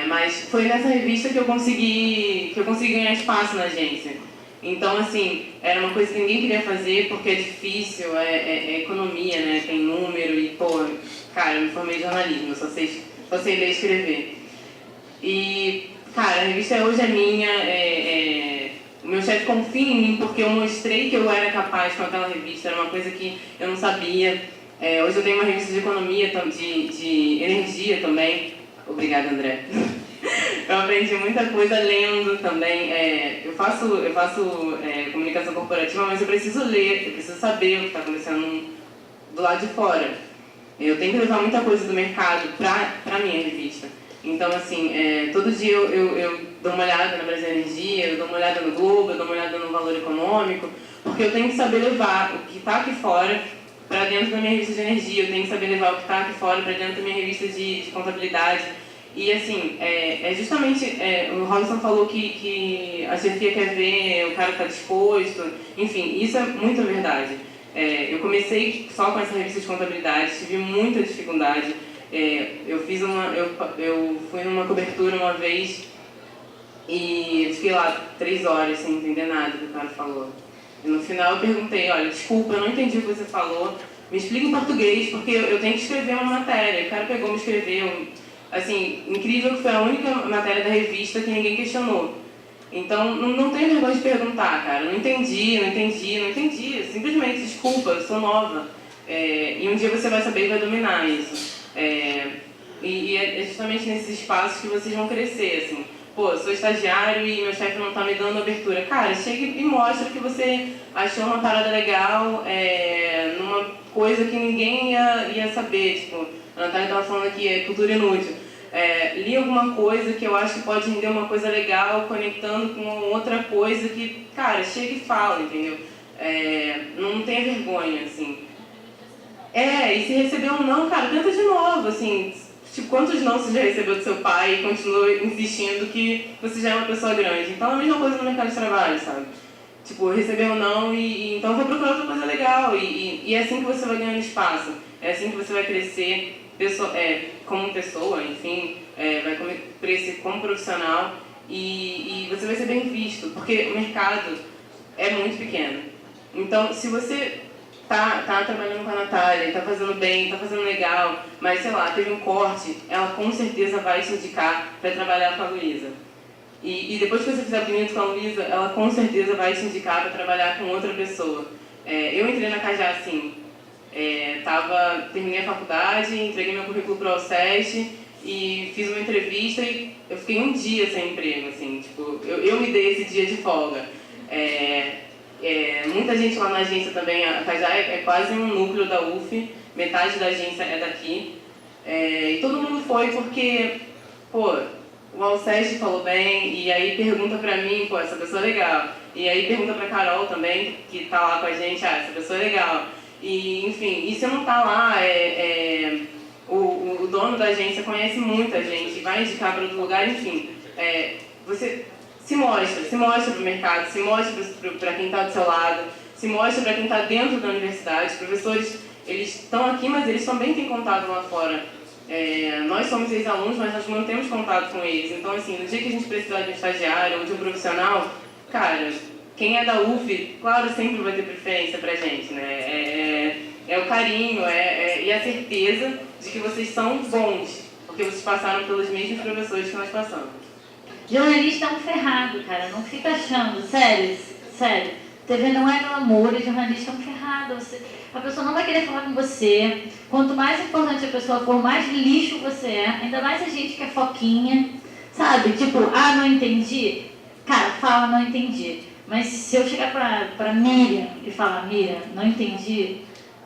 Mas foi nessa revista que eu consegui ganhar espaço na agência. Então, assim, era uma coisa que ninguém queria fazer porque é difícil, é economia, né? Tem número e, pô, cara, eu me formei em jornalismo, eu só sei ler e escrever. E, cara, a revista hoje é minha, o meu chefe confia em mim porque eu mostrei que eu era capaz com aquela revista, era uma coisa que eu não sabia. Hoje eu tenho uma revista de economia, de energia também. Obrigada, André. Eu aprendi muita coisa lendo também. Eu faço comunicação corporativa, mas eu preciso ler, eu preciso saber o que está acontecendo do lado de fora. Eu tenho que levar muita coisa do mercado para a minha revista. Então, assim, todo dia eu dou uma olhada na Brasil Energia, eu dou uma olhada no Globo, eu dou uma olhada no Valor Econômico, porque eu tenho que saber levar o que está aqui fora para dentro da minha revista de energia, eu tenho que saber levar o que está aqui fora para dentro da minha revista de contabilidade. E, assim, justamente, o Robson falou que a chefia quer ver o cara que está disposto, enfim, isso é muito verdade. Eu comecei só com essa revista de contabilidade, tive muita dificuldade. Eu fui numa cobertura uma vez e fiquei lá 3 horas sem entender nada do que o cara falou. E no final eu perguntei, olha, desculpa, eu não entendi o que você falou, me explica em português, porque eu tenho que escrever uma matéria. O cara pegou, me escreveu. Assim, incrível que foi a única matéria da revista que ninguém questionou. Então, não tenho vergonha de perguntar, cara. Não entendi. Simplesmente, desculpa, eu sou nova. E um dia você vai saber e vai dominar isso. E é justamente nesses espaços que vocês vão crescer, assim. Pô, eu sou estagiário e meu chefe não tá me dando abertura. Cara, chega e mostra que você achou uma parada legal, numa coisa que ninguém ia saber. Tipo, a Natália tava falando aqui, cultura inútil. Li alguma coisa que eu acho que pode render uma coisa legal, conectando com outra coisa que, cara, chega e fala, entendeu? Não tenha vergonha, assim. E se receber um não, cara, tenta de novo, assim. Tipo, quantos não você já recebeu do seu pai e continua insistindo que você já é uma pessoa grande? Então é a mesma coisa no mercado de trabalho, sabe? Tipo, recebeu um não então eu vou procurar outra coisa legal. E é assim que você vai ganhando espaço. É assim que você vai crescer como pessoa, enfim, vai crescer como profissional e você vai ser bem visto, porque o mercado é muito pequeno. Então, se você tá trabalhando com a Natália, tá fazendo bem, tá fazendo legal, mas, sei lá, teve um corte, ela com certeza vai te indicar para trabalhar com a Luísa. E depois que você fizer bonito com a Luísa, ela com certeza vai te indicar para trabalhar com outra pessoa. Eu entrei na Cajá assim, terminei a faculdade, entreguei meu currículo para o Alceste e fiz uma entrevista e eu fiquei um dia sem emprego, assim, tipo, eu me dei esse dia de folga. Muita gente lá na agência também, a Cajá é quase um núcleo da UF, metade da agência é daqui. E todo mundo foi porque, pô, o Alceste falou bem, e aí pergunta pra mim, pô, essa pessoa é legal. E aí pergunta pra Carol também, que tá lá com a gente, essa pessoa é legal. E, enfim, e se não tá lá, o dono da agência conhece muita gente, vai indicar para outro lugar, enfim. Você se mostra pro mercado, se mostra para quem está do seu lado, se mostra para quem está dentro da universidade. Os professores, eles estão aqui, mas eles também têm contato lá fora. Nós somos ex-alunos, mas nós mantemos contato com eles. Então, assim, no dia que a gente precisar de um estagiário ou de um profissional, cara, quem é da UF, claro, sempre vai ter preferência pra gente, né? É o carinho, e a certeza de que vocês são bons, porque vocês passaram pelos mesmos professores que nós passamos. Jornalista é um ferrado, cara. Não fica achando. Sério. TV não é glamour e jornalista é um ferrado. A pessoa não vai querer falar com você. Quanto mais importante a pessoa for, mais lixo você é. Ainda mais a gente que é foquinha. Sabe? Tipo, não entendi. Cara, fala, não entendi. Mas se eu chegar pra Miriam e falar, Miriam, não entendi,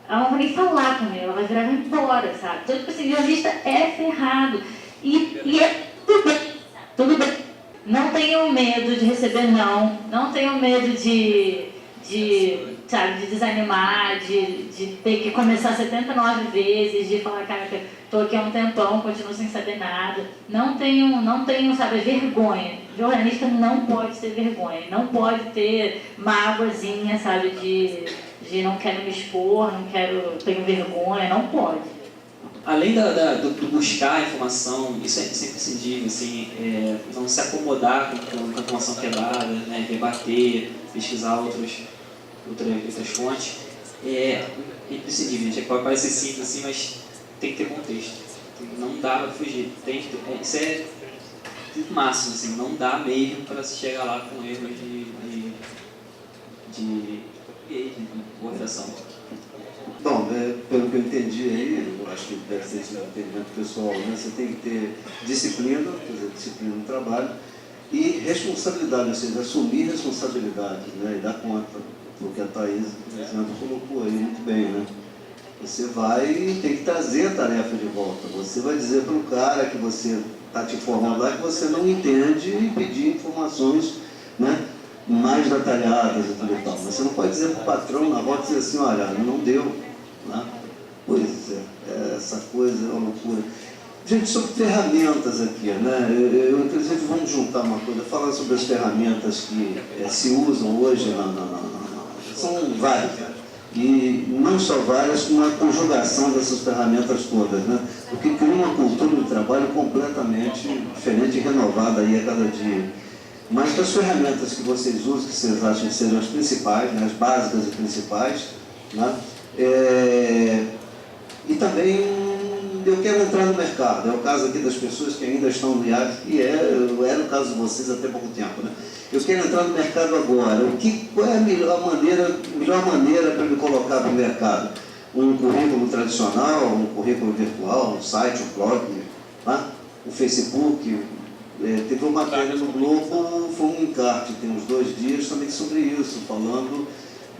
ela não vai nem falar comigo, ela vai virar e vai embora, sabe? Então, tipo assim, jornalista é ferrado. E é tudo bem. Não tenham medo de receber não tenham medo de desanimar, de ter que começar 79 vezes, de falar, cara, estou aqui há um tempão, continuo sem saber nada. Não tenham, sabe, vergonha. Jornalista não pode ter vergonha, não pode ter mágoazinha, sabe, de não quero me expor, tenho vergonha, não pode. Além do buscar a informação, isso é imprescindível, assim, não se acomodar com a informação que é dada, né, debater, pesquisar outras fontes, é imprescindível. Gente, pode parecer simples assim, mas tem que ter contexto. Não dá para fugir. Isso é o máximo, assim, não dá mesmo para se chegar lá com erros de correção. Bom, pelo que eu entendi aí, eu acho que deve ser esse entendimento pessoal, né? Você tem que ter disciplina, quer dizer, disciplina no trabalho, e responsabilidade, ou seja, assumir responsabilidade, né? E dar conta, porque a Thaís, por exemplo, colocou aí muito bem, né? Você vai e tem que trazer a tarefa de volta. Você vai dizer para o cara que você está te informando lá que você não entende e pedir informações, né, mais detalhadas e tudo e tal. Mas você não pode dizer para o patrão na volta dizer assim, olha, não deu. Né? Pois é, essa coisa é uma loucura. Gente, sobre ferramentas aqui, né? Eu inclusive, vamos juntar uma coisa, falar sobre as ferramentas que se usam hoje, são várias, né? E não só várias, como a conjugação dessas ferramentas todas, né? O que cria uma cultura de trabalho completamente diferente e renovada aí a cada dia. Mas as ferramentas que vocês usam, que vocês acham que sejam as principais, né? As básicas e principais, né? E também eu quero entrar no mercado, é o caso aqui das pessoas que ainda estão no IAC, e era o caso de vocês até pouco tempo, né? Eu quero entrar no mercado agora. Qual é a melhor maneira para me colocar no mercado? Um currículo tradicional, um currículo virtual, um site, um blog, tá? O Facebook. Teve uma matéria no Globo, foi um encarte, tem uns 2 dias também sobre isso, falando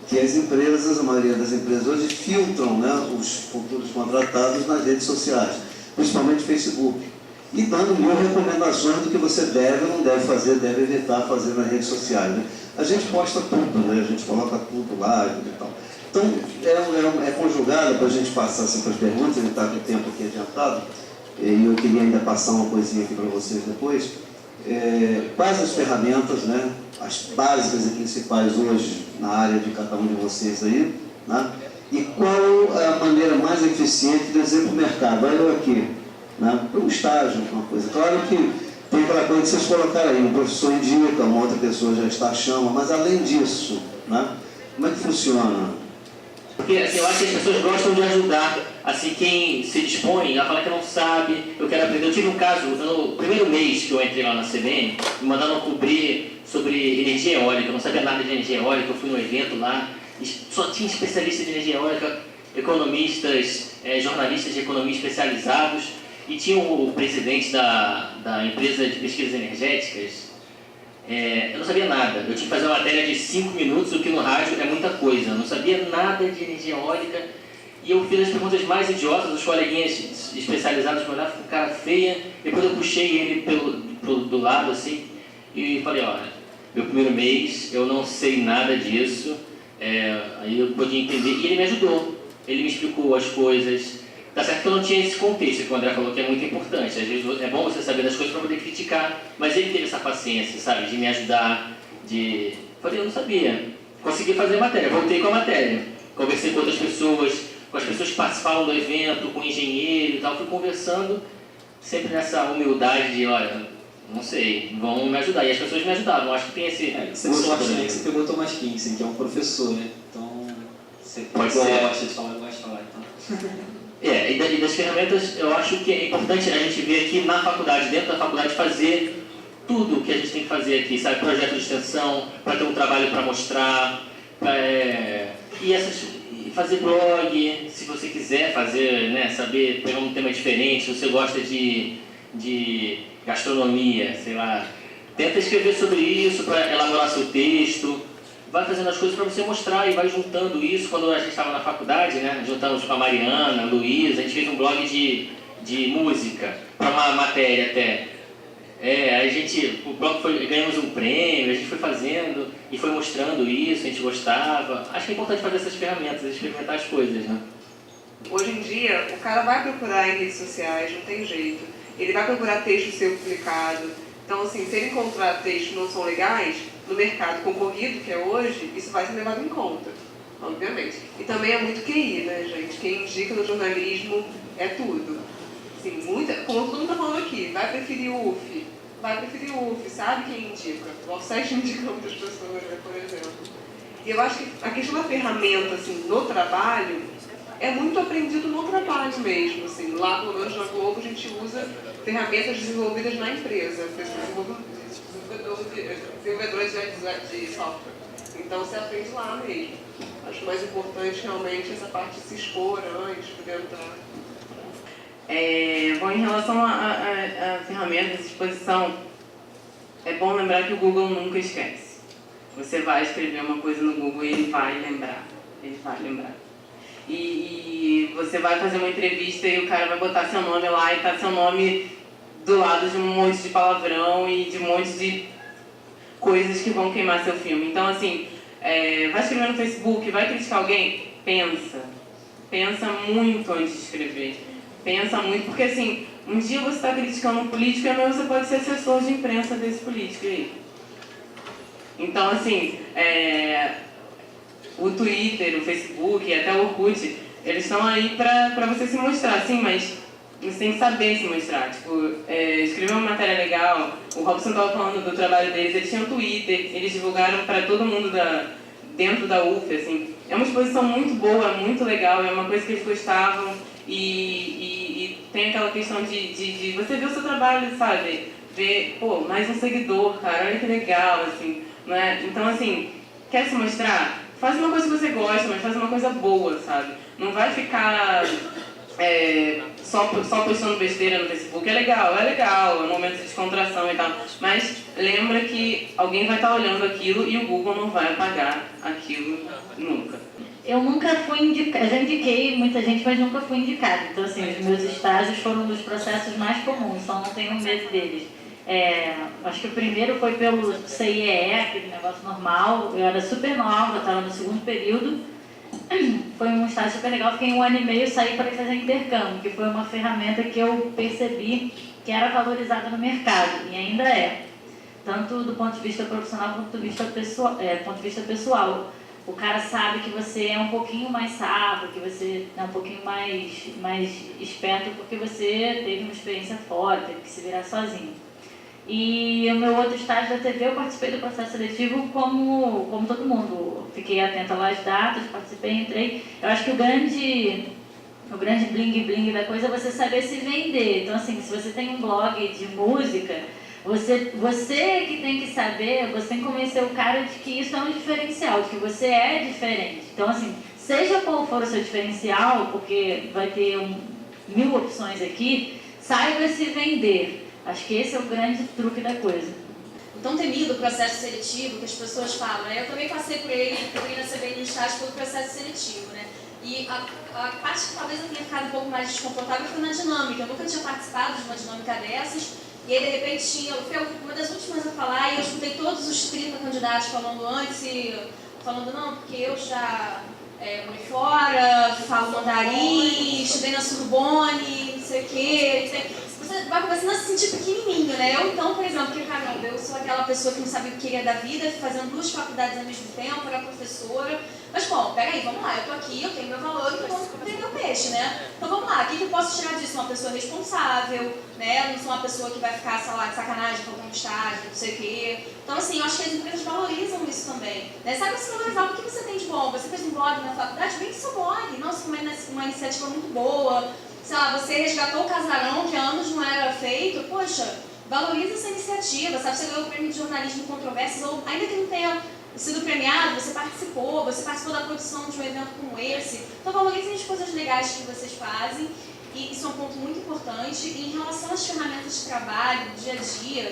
que as empresas, a maioria das empresas hoje, filtram, né, os futuros contratados nas redes sociais, principalmente Facebook, e dando 1000 recomendações do que você deve ou não deve fazer, deve evitar fazer nas redes sociais. Né? A gente posta tudo, né? A gente coloca tudo lá e tal. Então, é conjugada, para a gente passar assim, para as perguntas, ele está com o tempo aqui adiantado, e eu queria ainda passar uma coisinha aqui para vocês depois. Quais as ferramentas, né, as básicas e principais hoje na área de cada um de vocês aí, né? E qual é a maneira mais eficiente de dizer para o mercado, olha eu aqui, né, para um estágio, uma coisa. Claro que tem aquela coisa que vocês colocaram aí, um professor indica, uma outra pessoa já está chama, mas além disso, né, como é que funciona? Porque assim, eu acho que as pessoas gostam de ajudar, assim, quem se dispõe a falar que não sabe, eu quero aprender. Eu tive um caso, no primeiro mês que eu entrei lá na CBN, me mandaram cobrir sobre energia eólica, eu não sabia nada de energia eólica, eu fui num evento lá, e só tinha especialistas de energia eólica, economistas, jornalistas de economia especializados, e tinha o presidente da empresa de pesquisas energéticas. Eu não sabia nada, eu tinha que fazer uma matéria de 5 minutos, o que no rádio é muita coisa. Eu não sabia nada de energia eólica e eu fiz as perguntas mais idiotas, os coleguinhas especializados me olhavam com cara feia. Depois eu puxei ele do lado assim e falei, olha, meu primeiro mês, eu não sei nada disso, aí eu podia entender. E ele me ajudou, ele me explicou as coisas. Tá certo que eu não tinha esse contexto que o André falou que é muito importante. Às vezes é bom você saber das coisas para poder criticar, mas ele teve essa paciência, sabe, de me ajudar, Falei, eu não sabia. Consegui fazer a matéria, voltei com a matéria. Conversei com outras pessoas, com as pessoas que participavam do evento, com o engenheiro e tal. Fui conversando, sempre nessa humildade de, olha, não sei, vão me ajudar. E as pessoas me ajudavam, acho que tem esse... Você sorte aí que você pegou o Thomas Kinsen, que é um professor, né? Então, você Pode gosta ser. de falar, gosta de falar, então... E das ferramentas, eu acho que é importante a gente ver aqui na faculdade, dentro da faculdade, fazer tudo o que a gente tem que fazer aqui, sabe? Projeto de extensão, para ter um trabalho para mostrar, e fazer blog, se você quiser fazer, né, saber pegar um tema diferente, se você gosta de gastronomia, sei lá, tenta escrever sobre isso para elaborar seu texto. Vai fazendo as coisas para você mostrar e vai juntando isso. Quando a gente estava na faculdade, né, juntamos com a Mariana, a Luísa, a gente fez um blog de música, para uma matéria até. O blog ganhamos um prêmio, a gente foi fazendo e foi mostrando isso, a gente gostava. Acho que é importante fazer essas ferramentas, experimentar as coisas, né? Hoje em dia, o cara vai procurar em redes sociais, não tem jeito. Ele vai procurar texto seu publicado. Então, assim, se ele encontrar textos que não são legais, no mercado concorrido que é hoje, isso vai ser levado em conta, obviamente. E também é muito QI, né, gente? Quem indica no jornalismo é tudo. Assim, como todo mundo está falando aqui, vai preferir o UF, sabe quem indica? Nós 7 indicamos as pessoas, né, por exemplo. E eu acho que a questão da ferramenta, assim, no trabalho, é muito aprendido no trabalho mesmo. Assim, lá, pelo menos na Globo, a gente usa ferramentas desenvolvidas na empresa, desenvolvedores de software. Então você aprende lá mesmo. Acho mais importante realmente essa parte de se expor antes, poder entrar. Bom, em relação a ferramentas de exposição, é bom lembrar que o Google nunca esquece. Você vai escrever uma coisa no Google e ele vai lembrar. E você vai fazer uma entrevista e o cara vai botar seu nome lá e tá seu nome do lado de um monte de palavrão e de um monte de coisas que vão queimar seu filme. Então, assim, vai escrever no Facebook, vai criticar alguém? Pensa muito antes de escrever. Pensa muito, porque assim, um dia você está criticando um político e amanhã você pode ser assessor de imprensa desse político aí. Então, assim, o Twitter, o Facebook e até o Orkut, eles estão aí para você se mostrar, sim, mas você tem que saber se mostrar. Tipo, escrever uma matéria legal, o Robson estava falando do trabalho deles, eles tinham Twitter, eles divulgaram para todo mundo dentro da UF, assim. É uma exposição muito boa, muito legal, é uma coisa que eles gostavam e tem aquela questão de você ver o seu trabalho, sabe? Ver, pô, mais um seguidor, cara, olha que legal, assim, né? Então, assim, quer se mostrar? Faz uma coisa que você gosta, mas faz uma coisa boa, sabe? Não vai ficar só postando besteira no Facebook. É legal, é um momento de descontração e tal, mas lembra que alguém vai estar olhando aquilo e o Google não vai apagar aquilo nunca. Eu nunca fui indicada, eu já indiquei muita gente, mas nunca fui indicada. Então, assim, os meus estágios foram um dos processos mais comuns, só não tenho medo deles. Acho que o primeiro foi pelo CIEE, aquele negócio normal. Eu era super nova, estava no segundo período. foi um estágio super legal, fiquei 1 ano e meio, saí para fazer intercâmbio, que foi uma ferramenta que eu percebi que era valorizada no mercado, e ainda é, tanto do ponto de vista profissional quanto do ponto de vista pessoal. O cara sabe que você é um pouquinho mais sábio, que você é um pouquinho mais esperto, porque você teve uma experiência fora, teve que se virar sozinho. E o meu outro estágio da TV, eu participei do processo seletivo como todo mundo. Fiquei atenta lá às datas, participei, entrei. Eu acho que o grande bling-bling da coisa é você saber se vender. Então, assim, se você tem um blog de música, você que tem que saber, você tem que convencer o cara de que isso é um diferencial, de que você é diferente. Então, assim, seja qual for o seu diferencial, porque vai ter 1000 opções aqui, saiba se vender. Acho que esse é o grande truque da coisa. O tão temido processo seletivo que as pessoas falam, né? Eu também passei por ele na CBN no estágio pelo processo seletivo, né? E a parte que talvez eu tenha ficado um pouco mais desconfortável foi na dinâmica. Eu nunca tinha participado de uma dinâmica dessas. E aí, de repente, eu fui uma das últimas a falar e eu escutei todos os 30 candidatos falando antes e falando, não, porque eu já morei fora, falo mandarim, estudei na Sorbonne, não sei o quê. Você vai começando a se sentir pequenininho, né? Eu então, por exemplo, que caramba, eu sou aquela pessoa que não sabia o que queria da vida, fazendo 2 faculdades ao mesmo tempo, era professora. Mas, bom, peraí, vamos lá, eu tô aqui, eu tenho meu valor, então vamos vender o peixe, né? Então vamos lá, o que eu posso tirar disso? Uma pessoa responsável, né? Eu não sou uma pessoa que vai ficar, sei lá, de sacanagem com algum estágio, não sei o quê. Então, assim, eu acho que as empresas valorizam isso também, né? Sabe se valorizar o que você tem de bom? Você fez um blog na faculdade, vem seu blog. Nossa, uma iniciativa muito boa. Sei lá, você resgatou o casarão que há anos não era feito, poxa, valoriza essa iniciativa, sabe? Você ganhou o prêmio de jornalismo Controvérsias, ou ainda que não tenha sido premiado, você participou da produção de um evento como esse. Então valorizem as coisas legais que vocês fazem, e isso é um ponto muito importante. E em relação às ferramentas de trabalho, do dia a dia,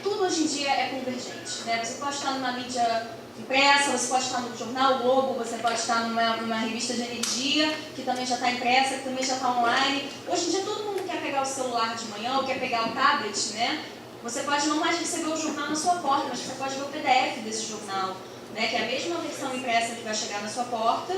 tudo hoje em dia é convergente, né? Você pode estar numa mídia impressa, você pode estar no jornal Globo, você pode estar numa revista de energia, que também já está impressa, que também já está online. Hoje em dia todo mundo quer pegar o celular de manhã, ou quer pegar o tablet, né? Você pode não mais receber o jornal na sua porta, mas você pode ver o PDF desse jornal, né? Que é a mesma versão impressa que vai chegar na sua porta,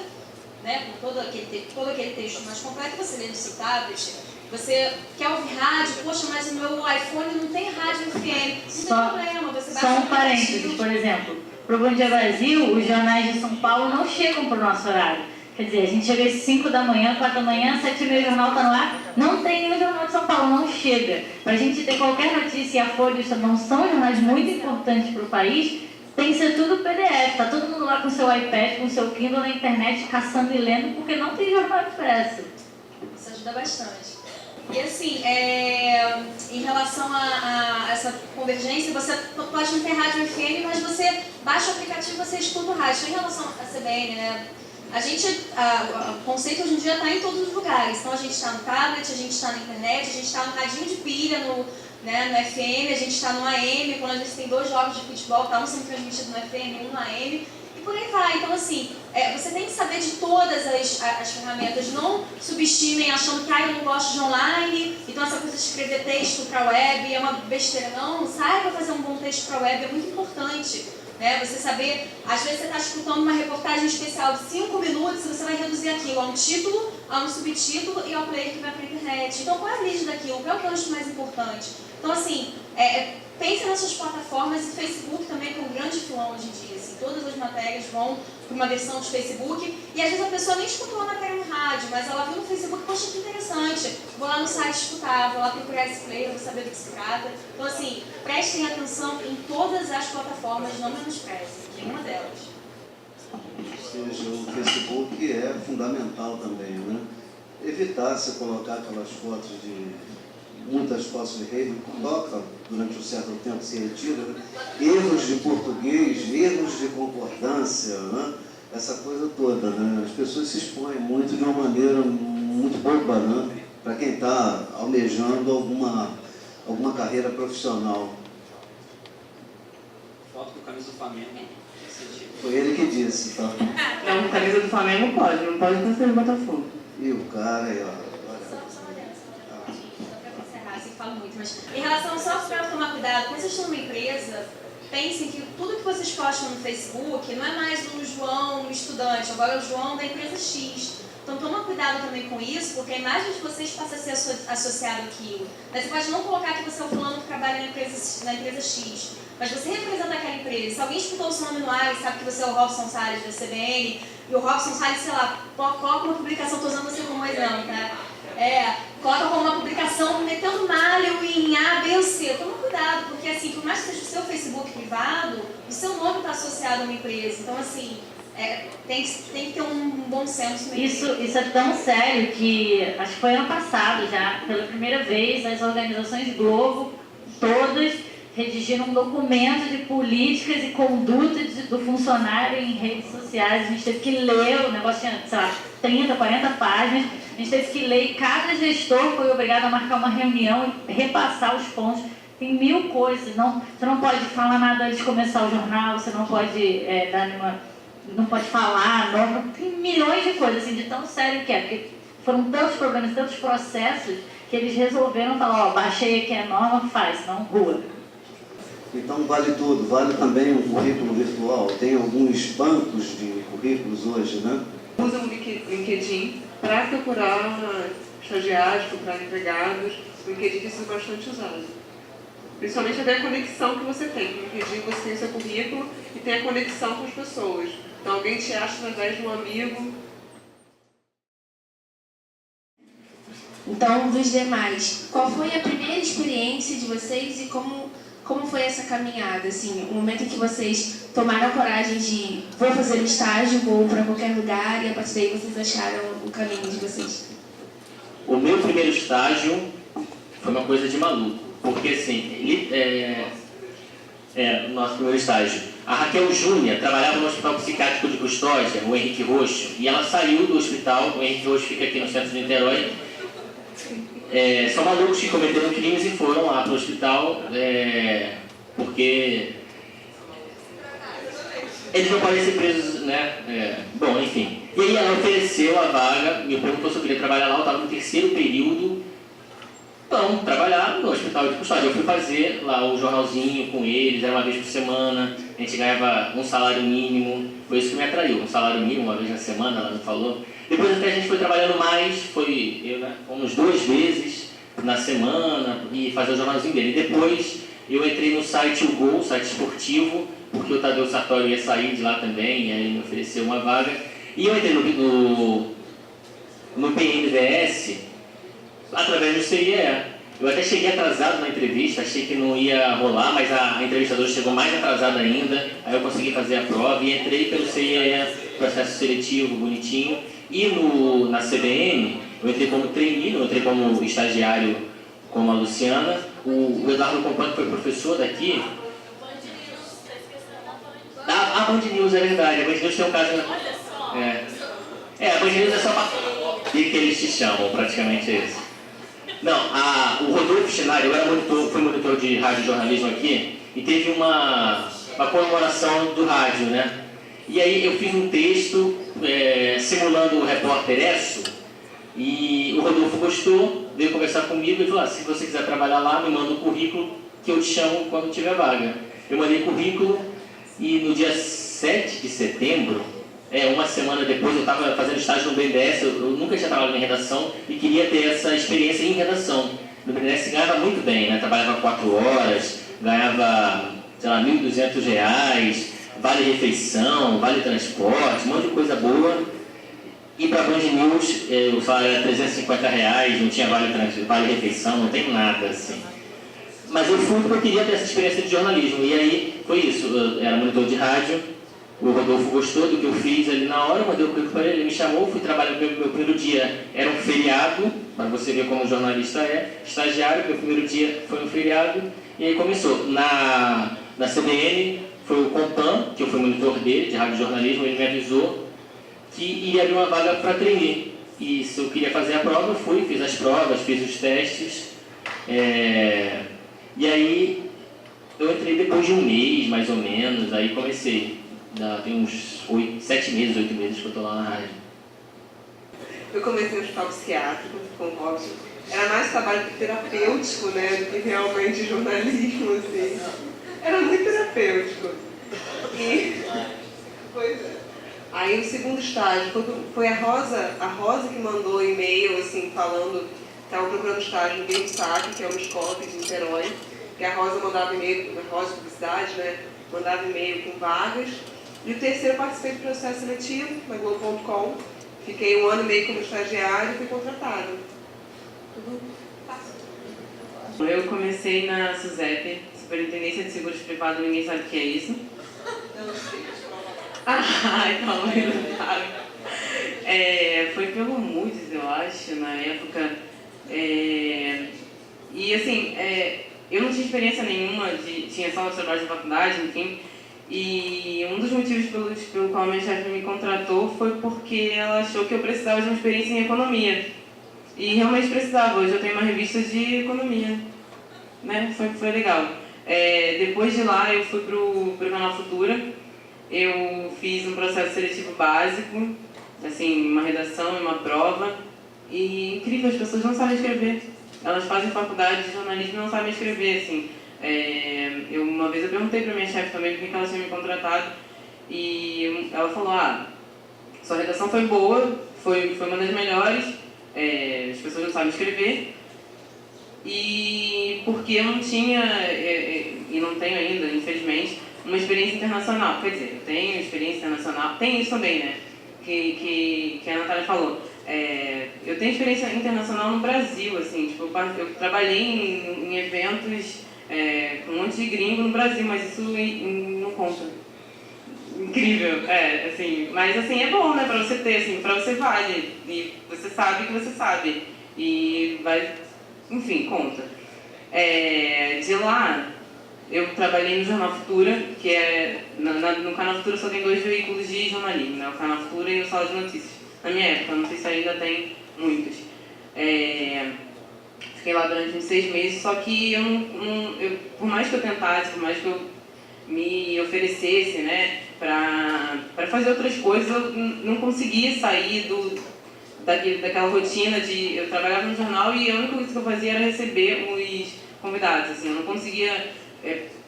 né? Com todo aquele texto mais completo, você lê no seu tablet. Você quer ouvir rádio? Poxa, mas o meu iPhone não tem rádio FM. Não tem problema, você baixa Só um parênteses, por exemplo. Para o Bom Dia Brasil, os jornais de São Paulo não chegam para o nosso horário. Quer dizer, a gente chega às 5 da manhã, 4 da manhã, 7h30 o jornal está no ar. Não tem nenhum jornal de São Paulo, não chega. Para a gente ter qualquer notícia, e a Folha e o Estadão são jornais muito importantes para o país, tem que ser tudo PDF. Está todo mundo lá com o seu iPad, com o seu Kindle na internet, caçando e lendo, porque não tem jornal impresso. Isso ajuda bastante. E assim, em relação a essa convergência, você pode não ter rádio FM, mas você baixa o aplicativo e você escuta o rádio. Em relação à CBN, né? O conceito hoje em dia está em todos os lugares. Então a gente está no tablet, a gente está na internet, a gente está no radinho de pilha, no FM, a gente está no AM, quando a gente tem 2 jogos de futebol, tá um sendo transmitido no FM, um no AM. Por aí vai. Então, assim, você tem que saber de todas as ferramentas. Não subestimem achando que eu não gosto de online, então essa coisa de escrever texto para a web é uma besteira. Não, saiba fazer um bom texto para a web, é muito importante. Né? Você saber, às vezes você está escutando uma reportagem especial de 5 minutos e você vai reduzir aquilo a um título, a um subtítulo e ao player que vai para a internet. Então, qual é a lead daquilo? Qual é o gancho mais importante? Então, assim, pense nessas plataformas, e Facebook também é um grande filão hoje em dia. Assim, todas as matérias vão para uma versão de Facebook, e às vezes a pessoa nem escutou a matéria no rádio, mas ela viu no Facebook, poxa, que interessante, vou lá no site escutar, vou lá procurar esse player, vou saber do que se trata. Então, assim, prestem atenção em todas as plataformas, não menosprezem, nenhuma delas. Ou seja, o Facebook é fundamental também, né? Evitar se colocar aquelas fotos muitas fotos de rei, coloca durante um certo tempo, se retira, né? Erros de português, erros de concordância, né? Essa coisa toda, né? As pessoas se expõem muito de uma maneira muito boba, né? Para quem está almejando alguma carreira profissional. Foto com camisa do Flamengo. Foi ele que disse, tá? Não, camisa do Flamengo não pode com ser do Botafogo. E o cara aí, ó. Muito, mas em relação só para tomar cuidado, quando vocês estão numa empresa, pensem que tudo que vocês postam no Facebook não é mais o João estudante, agora é o João da empresa X. Então toma cuidado também com isso, porque a imagem de vocês passa a ser associada àquilo. Mas você pode não colocar que você é o fulano que trabalha na empresa X, mas você representa aquela empresa. Se alguém escutou o seu nome no ar e sabe que você é o Robson Salles da CBN, e o Robson Salles, sei lá, coloca uma publicação, estou usando você como exemplo, tá? Coloca como uma publicação metendo malho em A, B ou C. Toma cuidado, porque assim, por mais que seja o seu Facebook privado, o seu nome está associado a uma empresa. Então assim, tem que ter um bom senso. Isso é tão sério que, acho que foi ano passado já, pela primeira vez, as organizações Globo, todas, redigiram um documento de políticas e conduta do funcionário em redes sociais. A gente teve que ler, o negócio tinha, sei lá, 30, 40 páginas, a gente teve que ler e cada gestor foi obrigado a marcar uma reunião e repassar os pontos. Tem 1000 coisas, você não pode falar nada antes de começar o jornal, você não pode dar nenhuma... não pode falar, tem milhões de coisas, assim, de tão sério que é, porque foram tantos problemas, tantos processos, que eles resolveram falar, baixei aqui a norma, faz, senão rua. Então vale tudo, vale também um currículo virtual. Tem alguns bancos de currículos hoje, né? Usa o LinkedIn para procurar estagiários, procurar empregados. O LinkedIn tem sido bastante usado. Principalmente até a conexão que você tem. No LinkedIn você tem o seu currículo e tem a conexão com as pessoas. Então alguém te acha através de um amigo. Então, dos demais, qual foi a primeira experiência de vocês e como foi essa caminhada? Assim, o momento em que vocês tomaram a coragem de vou fazer um estágio, vou para qualquer lugar e a partir daí vocês acharam o caminho de vocês? O meu primeiro estágio foi uma coisa de maluco, porque assim, o nosso primeiro estágio. A Raquel Júnior trabalhava no Hospital Psiquiátrico de Custódia, o Henrique Roxo, e ela saiu do hospital, o Henrique Roxo fica aqui no centro de Niterói. São malucos que cometeram crimes e foram lá para o hospital porque eles não podem ser presos, né? Bom, enfim. E aí ela ofereceu a vaga, me perguntou se eu queria trabalhar lá, eu estava no 3º período. Então, trabalhar no hospital de Custódia. Eu fui fazer lá o jornalzinho com eles, era uma vez por semana, a gente ganhava um salário mínimo, foi isso que me atraiu, um salário mínimo uma vez na semana, ela me falou. Depois até a gente foi trabalhando mais, fomos 2 vezes na semana e fazer o jornalzinho dele. Depois eu entrei no site O Gol, site esportivo, porque o Tadeu Sartori ia sair de lá também, e aí ele me ofereceu uma vaga. E eu entrei no PNVS através do CIE. Eu até cheguei atrasado na entrevista, achei que não ia rolar, mas a entrevistadora chegou mais atrasada ainda, aí eu consegui fazer a prova e entrei pelo CIE, processo seletivo, bonitinho. E na CBN, eu entrei como trainee, eu entrei como estagiário como a Luciana. O Eduardo Compan, que foi professor daqui. A Band News é verdade, a Band News tem um caso. A Band News é só para que eles te chamam, praticamente é isso. Não, o Rodolfo Schneider, eu fui monitor de rádio e jornalismo aqui, e teve uma comemoração do rádio, né? E aí eu fiz um texto simulando o repórter Esso, e o Rodolfo gostou, veio conversar comigo e falou, se você quiser trabalhar lá, me manda o currículo que eu te chamo quando tiver vaga. Eu mandei currículo e no dia 7 de setembro, uma semana depois, eu estava fazendo estágio no BNDES, eu nunca tinha trabalhado em redação e queria ter essa experiência em redação. No BNDES ganhava muito bem, né? Trabalhava 4 horas, ganhava, sei lá, R$1.200, vale refeição, vale transporte, um monte de coisa boa. E para a Band News, o salário era R$350, não tinha vale refeição, não tem nada assim. Mas eu fui porque eu queria ter essa experiência de jornalismo, e aí foi isso, eu era monitor de rádio. O Rodolfo gostou do que eu fiz ali na hora, mandei o currículo para ele me chamou, fui trabalhar, meu primeiro dia era um feriado, para você ver como o jornalista estagiário, meu primeiro dia foi um feriado, e aí começou. Na CBN foi o Compan, que eu fui monitor dele, de rádio e jornalismo, ele me avisou que ia abrir uma vaga para trainee, e se eu queria fazer a prova, eu fui, fiz as provas, fiz os testes, e aí eu entrei depois de um mês, mais ou menos, aí comecei. Tem uns 7 meses, 8 meses que eu estou lá na rádio. Eu comecei no hospital psiquiátrico com o Robson. Era mais trabalho terapêutico, né, do que realmente jornalismo, assim. Era muito terapêutico. E, pois é. Aí no segundo estágio, foi a Rosa que mandou e-mail, assim, falando que estava procurando estágio no GameStop, que é uma escola aqui de Niterói, que a Rosa mandava e-mail, a Rosa Publicidade, né, mandava e-mail com vagas. E o terceiro eu participei do processo seletivo, na Globo.com. Fiquei 1 ano e meio como estagiária e fui contratada. Tudo fácil. Eu comecei na SUSEP, Superintendência de Seguros Privados, ninguém sabe o que é isso. Eu não sei. Então, não sabe. Foi pelo Moody's, eu acho, na época. E assim, eu não tinha experiência nenhuma, tinha só os trabalhos da faculdade, enfim. E um dos motivos pelo qual a minha chefe me contratou foi porque ela achou que eu precisava de uma experiência em economia. E realmente precisava. Hoje eu tenho uma revista de economia, né? Foi legal. Depois de lá eu fui pro Canal Futura. Eu fiz um processo seletivo básico, assim, uma redação e uma prova. E incrível, as pessoas não sabem escrever. Elas fazem faculdade de jornalismo e não sabem escrever, assim. Uma vez eu perguntei para minha chefe também por que ela tinha me contratado e ela falou, sua redação foi boa, foi uma das melhores, as pessoas não sabem escrever e porque eu não tinha, e não tenho ainda, infelizmente, uma experiência internacional. Quer dizer, eu tenho experiência internacional, tem isso também, né, que a Natália falou. Eu tenho experiência internacional no Brasil, assim, tipo, eu trabalhei em eventos com um monte de gringo no Brasil, mas isso não conta. Incrível, assim, mas assim, é bom, né, pra você ter, assim, pra você vale, e você sabe que você sabe, e vai, enfim, conta. De lá, eu trabalhei no Jornal Futura, que no Canal Futura só tem 2 veículos de jornalismo, né, o Canal Futura e o Sala de Notícias. Na minha época, não sei se ainda tem muitos. Fiquei lá durante uns 6 meses, só que por mais que eu tentasse, por mais que eu me oferecesse, né, para fazer outras coisas, eu não conseguia sair daquela rotina de... Eu trabalhava no jornal e a única coisa que eu fazia era receber os convidados, assim, eu não conseguia...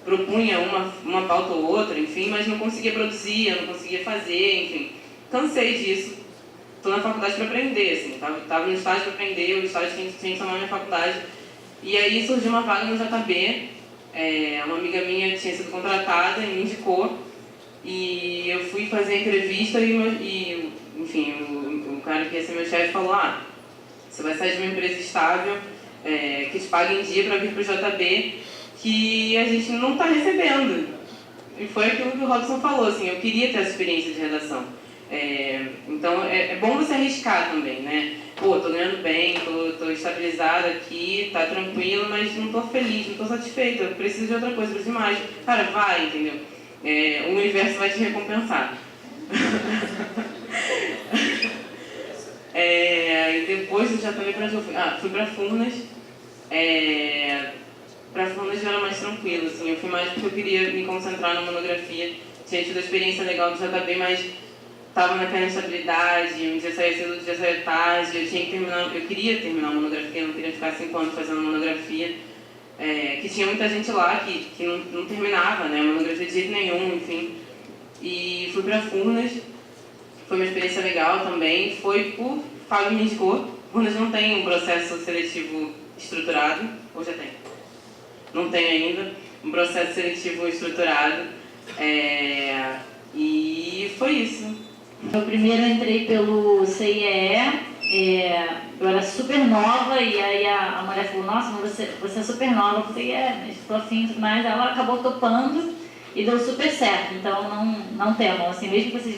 propunha uma pauta ou outra, enfim, mas não conseguia produzir, eu não conseguia fazer, enfim. Cansei disso. Estou na faculdade para aprender, assim, estava no estágio para aprender, o estágio tinha que chamar minha faculdade. E aí surgiu uma vaga no JB, uma amiga minha tinha sido contratada e me indicou. E eu fui fazer a entrevista e enfim, o cara que ia ser meu chefe falou, você vai sair de uma empresa estável, que te paga em dia para vir para o JB, que a gente não está recebendo. E foi aquilo que o Robson falou, assim, eu queria ter essa experiência de redação. Então é bom você arriscar também, né? Tô ganhando bem, tô estabilizada aqui, tá tranquilo, mas não tô feliz, não tô satisfeita, eu preciso de outra coisa, preciso de mais. Cara, vai, entendeu? O universo vai te recompensar. E depois eu já também pra onde eu fui? Fui pra Furnas. Pra Furnas já era mais tranquilo, assim, eu fui mais porque eu queria me concentrar na monografia. Tinha tido a experiência legal do JB, mas estava naquela instabilidade, um dia saía cedo, outro dia saía tarde, eu queria terminar a monografia, não queria ficar 5 anos fazendo monografia, que tinha muita gente lá que não terminava, né, a monografia de jeito nenhum, enfim. E fui para Furnas, foi uma experiência legal também, Fábio me indicou. Furnas não tem um processo seletivo estruturado, ou já tem? Não tem ainda um processo seletivo estruturado, e foi isso. Eu primeiro entrei pelo CIEE, eu era super nova e aí a mulher falou, nossa, mas você é super nova. Eu falei, mas estou afim e tudo mais. Ela acabou topando e deu super certo, então não temam, assim, mesmo que vocês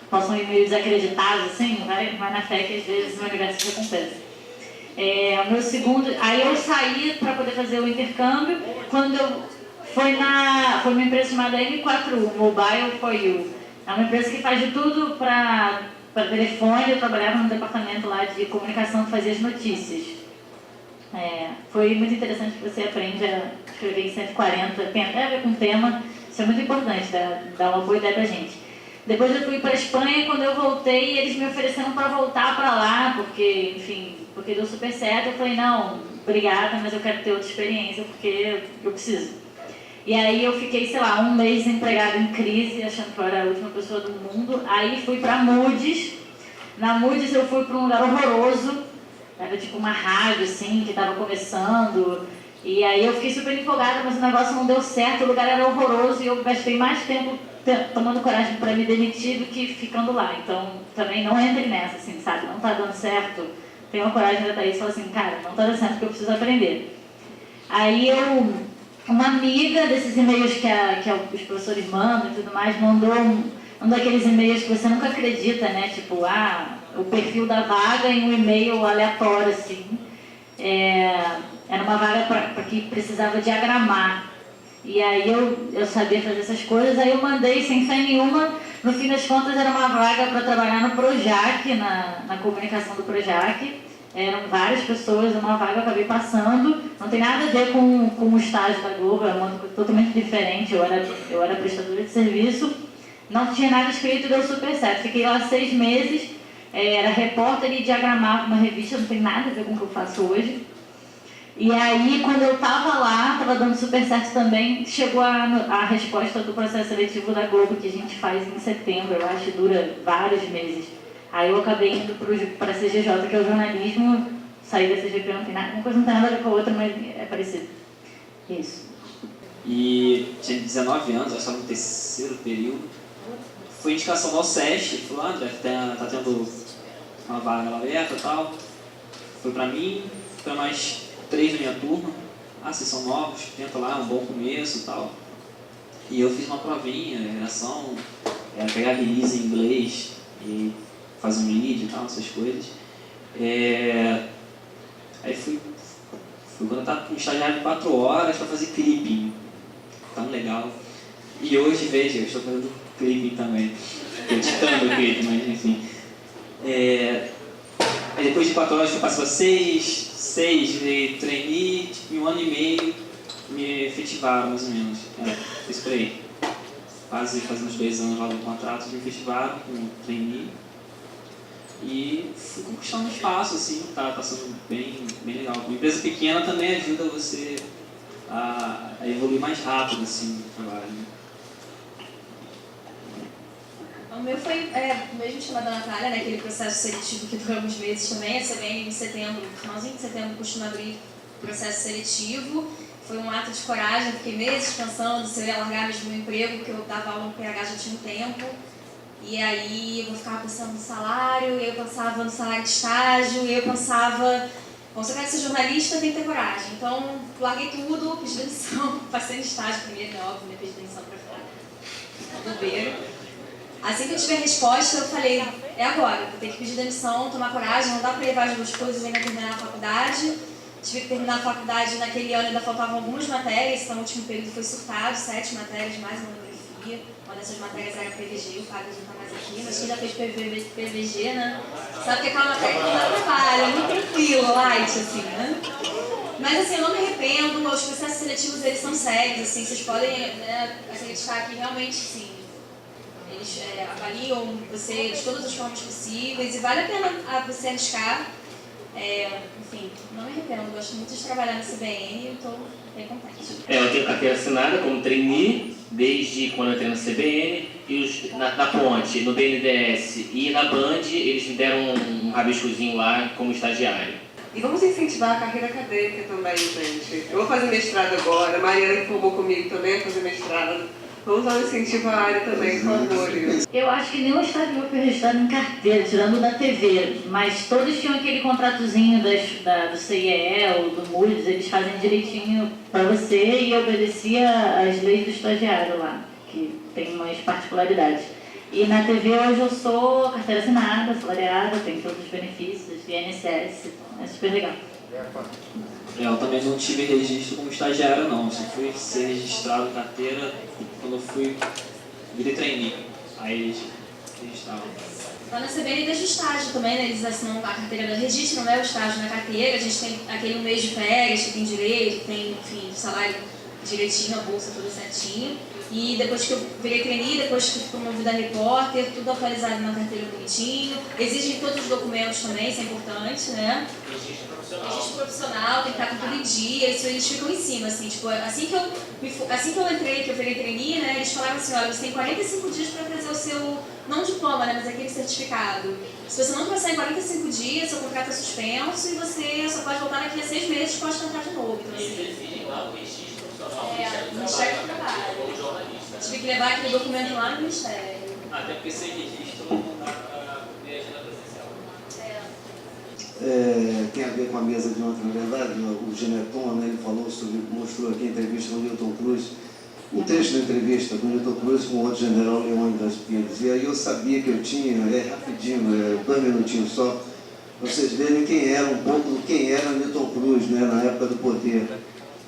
possam ir meio desacreditados, assim, vai na fé que às vezes o universo recompensa. Meu segundo, aí eu saí para poder fazer o intercâmbio, foi uma empresa chamada M4U, Mobile for You. É uma empresa que faz de tudo para telefone. Eu trabalhava no departamento lá de comunicação que fazia as notícias. Foi muito interessante que você aprende a escrever em 140, tem até a ver com o tema, isso é muito importante, dá uma boa ideia pra gente. Depois eu fui para a Espanha e quando eu voltei, eles me ofereceram para voltar para lá, porque deu super certo. Eu falei, não, obrigada, mas eu quero ter outra experiência, porque eu preciso. E aí eu fiquei, sei lá, um mês desempregada em crise, achando que eu era a última pessoa do mundo. Aí fui pra Moody's. Na Moody's eu fui pra um lugar horroroso. Era tipo uma rádio, assim, que tava começando. E aí eu fiquei super empolgada, mas o negócio não deu certo. O lugar era horroroso e eu gastei mais tempo tomando coragem pra me demitir do que ficando lá. Então, também não entre nessa, assim, sabe? Não tá dando certo. Tenho a coragem de estar aí e falar assim, cara, não tá dando certo porque eu preciso aprender. Aí uma amiga desses e-mails que os professores mandam e tudo mais, mandou um daqueles e-mails que você nunca acredita, né? Tipo, o perfil da vaga em um e-mail aleatório, assim. Era uma vaga para que precisava diagramar. E aí eu sabia fazer essas coisas, aí eu mandei sem fé nenhuma. No fim das contas era uma vaga para trabalhar no Projac, na comunicação do Projac. Eram várias pessoas, uma vaga eu acabei passando. Não tem nada a ver com o estágio da Globo, era uma coisa totalmente diferente. Eu era prestadora de serviço, não tinha nada escrito e deu super certo. Fiquei lá 6 meses, era repórter e diagramava uma revista, não tem nada a ver com o que eu faço hoje. E aí, quando eu estava lá, estava dando super certo também, chegou a resposta do processo seletivo da Globo, que a gente faz em setembro, eu acho, dura vários meses. Aí eu acabei indo para a CGJ, que é o jornalismo, saí da CGP, não tem nada, uma coisa não tem nada a ver com a outra, mas é parecido. Isso. E tinha 19 anos, eu estava no 3º período. Foi indicação do SESC, falou, André, tá tendo uma vaga lá aberta e tal. Foi para mim, para mais 3 da minha turma. Vocês são novos, tenta lá, é um bom começo e tal. E eu fiz uma provinha, redação, era pegar release em inglês e fazer um lead e tal, essas coisas. Aí fui quando eu estava com um estagiário de 4 horas para fazer clipping. Tão legal. E hoje, veja, eu estou fazendo clipping também. Editando o clipping, mas enfim. Aí depois de 4 horas eu passo para 6 de trainee, tipo, em 1 ano e meio me efetivaram mais ou menos. Fiz por aí. Quase fazendo uns 2 anos lá do contrato, me efetivaram com trainee. E fui conquistando um espaço, assim, tá sendo bem legal. Uma empresa pequena também ajuda você a evoluir mais rápido, assim, no trabalho. Né? O meu foi o mesmo esquema da Natália, né? Aquele processo seletivo que durou alguns meses também. A CBN, em setembro, finalzinho de setembro, costuma abrir processo seletivo. Foi um ato de coragem, eu fiquei meses pensando se eu ia largar mesmo meu emprego, porque eu dava aula no PH já tinha um tempo. E aí eu ficava pensando no salário, e eu pensava no salário de estágio, e eu pensava, bom, se eu quero ser jornalista, tem que ter coragem. Então, larguei tudo, pedi demissão, passei no estágio primeiro, né, óbvio, né, pedi demissão para ficar no bobeiro. Assim que eu tive a resposta, eu falei, é agora, vou ter que pedir demissão, tomar coragem, não dá para levar as 2 coisas e ainda terminar a faculdade. Tive que terminar a faculdade, naquele ano ainda faltavam algumas matérias, então o último período foi surtado, 7 matérias, mais uma monografia. Uma dessas matérias era PVG, o Fábio não está mais aqui, mas quem já fez PVG, né? Sabe que aquela matéria que não dá trabalho, é muito tranquilo, light, assim, né? Mas assim, eu não me arrependo, os processos seletivos eles são sérios, assim, vocês podem, né, acreditar que realmente, sim, eles avaliam você de todas as formas possíveis e vale a pena você arriscar. Enfim, não me arrependo, gosto muito de trabalhar na CBN e estou bem contente. Eu tenho carteira assinada como trainee desde quando eu entrei na CBN e na Ponte, no BNDES e na Band eles me deram um rabiscozinho lá como estagiário. E vamos incentivar a carreira acadêmica também, gente. Eu vou fazer mestrado agora, a Mariana que formou comigo também vai fazer mestrado. Vamos dar um incentivo à área também, por favor. Eu acho que nenhum estágio meu foi registrado em carteira, tirando da TV, mas todos tinham aquele contratozinho do CIEL, do Moody's, eles fazem direitinho para você e obedecia às leis do estagiário lá, que tem umas particularidades. E na TV hoje eu sou carteira assinada, assalariada, tenho todos os benefícios, INSS, é super legal. Eu também não tive registro como estagiário, não. Eu só fui ser registrado em carteira quando eu virei trainee. Aí eles registravam. Lá na CBN desde o estágio também, né? Eles assinam a carteira, registram, né, o estágio na carteira. A gente tem aquele 1 mês de férias que tem direito, tem, enfim, salário direitinho, a bolsa toda certinho. E depois que eu virei trainee, depois que fui promovida da repórter, tudo atualizado na carteira bonitinho. Exigem todos os documentos também, isso é importante, né? Registro profissional, tem que estar com tudo em dia, isso eles ficam em cima, assim, tipo, assim que eu entrei, que eu virei trainee, né, eles falaram assim, olha, você tem 45 dias para trazer o seu, não diploma, né, mas aquele certificado. Se você não trouxer em 45 dias, seu contrato é suspenso e você só pode voltar daqui a 6 meses e pode tentar de novo. Então, assim, Eles exigem lá o registro profissional no Ministério do Trabalho. ou jornalista. Tive que levar aquele documento lá no Ministério. Até porque sem registro não dá para ver a agenda presencial. Tem a ver com a mesa de ontem, na verdade, o Geneton, né, ele falou sobre, mostrou aqui a entrevista com o Newton Cruz, um trecho da entrevista com o Newton Cruz com o outro general Leônidas Pires, e aí eu sabia que eu tinha, rapidinho, 2 minutinhos só, para vocês verem quem era, um pouco do quem era Newton Cruz, né, na época do poder.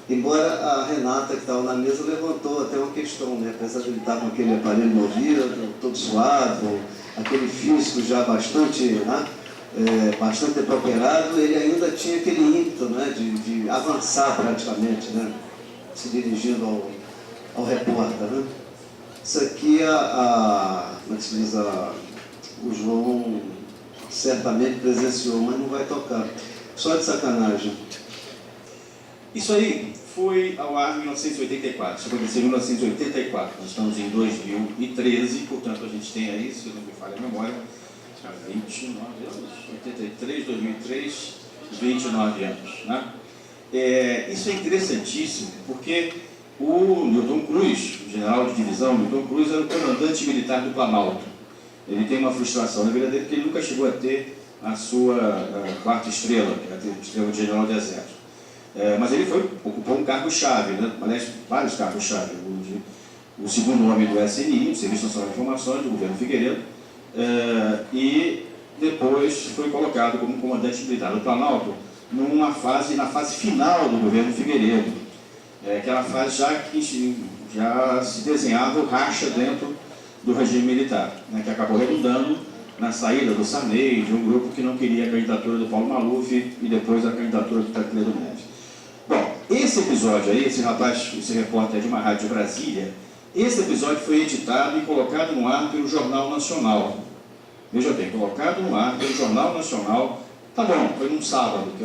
Embora a Renata, que estava na mesa, levantou até uma questão, né, apesar de ele estar com aquele aparelho no ouvido, todo suado, aquele físico já bastante, né, bastante depaperado, ele ainda tinha aquele ímpeto, né, de avançar praticamente, né, se dirigindo ao repórter. Né. Isso aqui, como é que se diz, o João certamente presenciou, mas não vai tocar. Só de sacanagem. Isso aí foi ao ar em 1984, isso aconteceu em 1984, nós estamos em 2013, portanto a gente tem aí, se não me falha a memória, 29 anos, 83, 2003, 29 anos. Né? Isso é interessantíssimo, porque o Newton Cruz, o general de divisão, Newton Cruz era o comandante militar do Planalto. Ele tem uma frustração na vida dele, porque ele nunca chegou a ter a sua 4ª estrela, que era a estrela de general de exército. Mas ele ocupou um cargo-chave, né? Aliás, vários cargos-chave. O segundo nome do SNI, o Serviço Nacional de Informações, do governo Figueiredo, e depois foi colocado como comandante militar do Planalto na fase final do governo Figueiredo. Aquela fase já se desenhava o racha dentro do regime militar, né? Que acabou redundando na saída do Sarney, de um grupo que não queria a candidatura do Paulo Maluf e depois a candidatura do Tancredo Neves. Bom, esse episódio aí, esse repórter de uma rádio de Brasília, esse episódio foi editado e colocado no ar pelo Jornal Nacional. Veja bem, colocado no ar pelo Jornal Nacional, tá bom, foi num sábado, que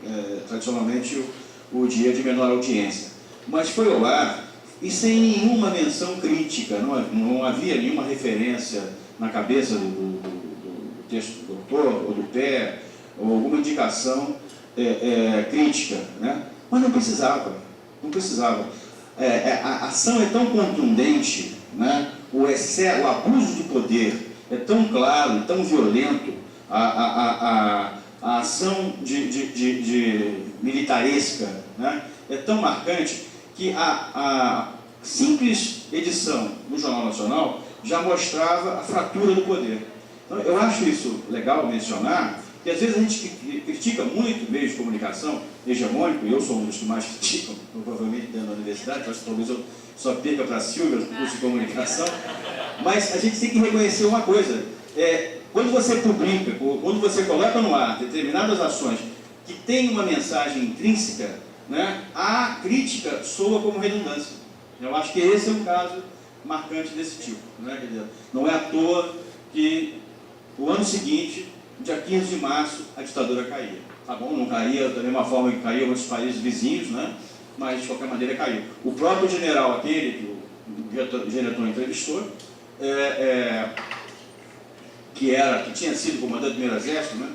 é tradicionalmente o dia de menor audiência. Mas foi ao ar e sem nenhuma menção crítica, não havia nenhuma referência na cabeça do texto do doutor, ou do pé, ou alguma indicação crítica, né? Mas não precisava. A ação é tão contundente, né? O abuso de poder é tão claro, tão violento, a ação de militaresca, né? É tão marcante que a simples edição do Jornal Nacional já mostrava a fratura do poder. Então, eu acho isso legal mencionar, que às vezes a gente critica muito o meio de comunicação hegemônico, e eu sou um dos que mais criticam, provavelmente dentro da universidade, acho que talvez eu só perca para a Silvia no curso de comunicação, mas a gente tem que reconhecer uma coisa, quando você publica, quando você coloca no ar determinadas ações que têm uma mensagem intrínseca, né, a crítica soa como redundância. Eu acho que esse é um caso marcante desse tipo. Né? Quer dizer, não é à toa que o ano seguinte, dia 15 de março, a ditadura caía. Tá bom? Não caía da mesma forma que caía em outros países vizinhos, né? Mas de qualquer maneira caiu. O próprio general aquele que o Geneton entrevistou, que tinha sido comandante do primeiro exército, né?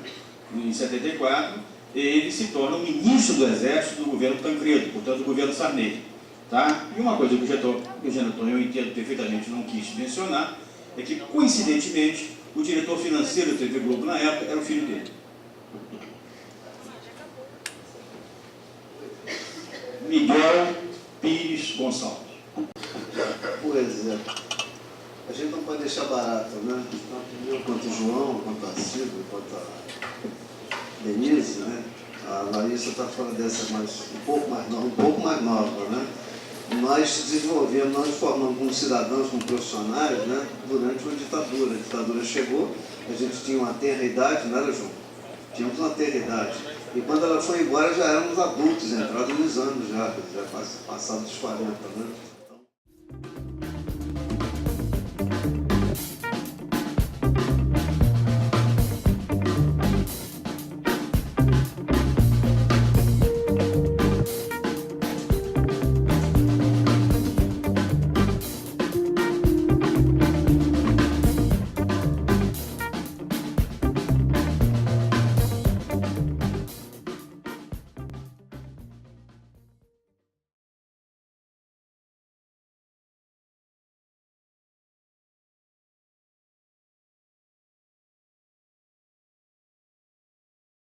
Em 74, ele se torna um ministro do exército do governo Tancredo, portanto do governo Sarney. Tá? E uma coisa que o Geneton, eu entendo perfeitamente, não quis mencionar, é que, coincidentemente, o diretor financeiro da TV Globo na época era o filho dele. Miguel Pires Gonçalves. Pois é. A gente não pode deixar barato, né? Tanto eu, quanto o João, quanto a Silvia, quanto a Denise, né? A Larissa está fora dessa, mas um pouco mais nova, né? Nós desenvolvemos, nós formamos como cidadãos, como profissionais, né? Durante uma ditadura. A ditadura chegou, a gente tinha uma tenra idade, não era, João? Tínhamos uma tenra idade. E quando ela foi embora, já éramos adultos, entrados nos anos já passados dos 40, né? Então...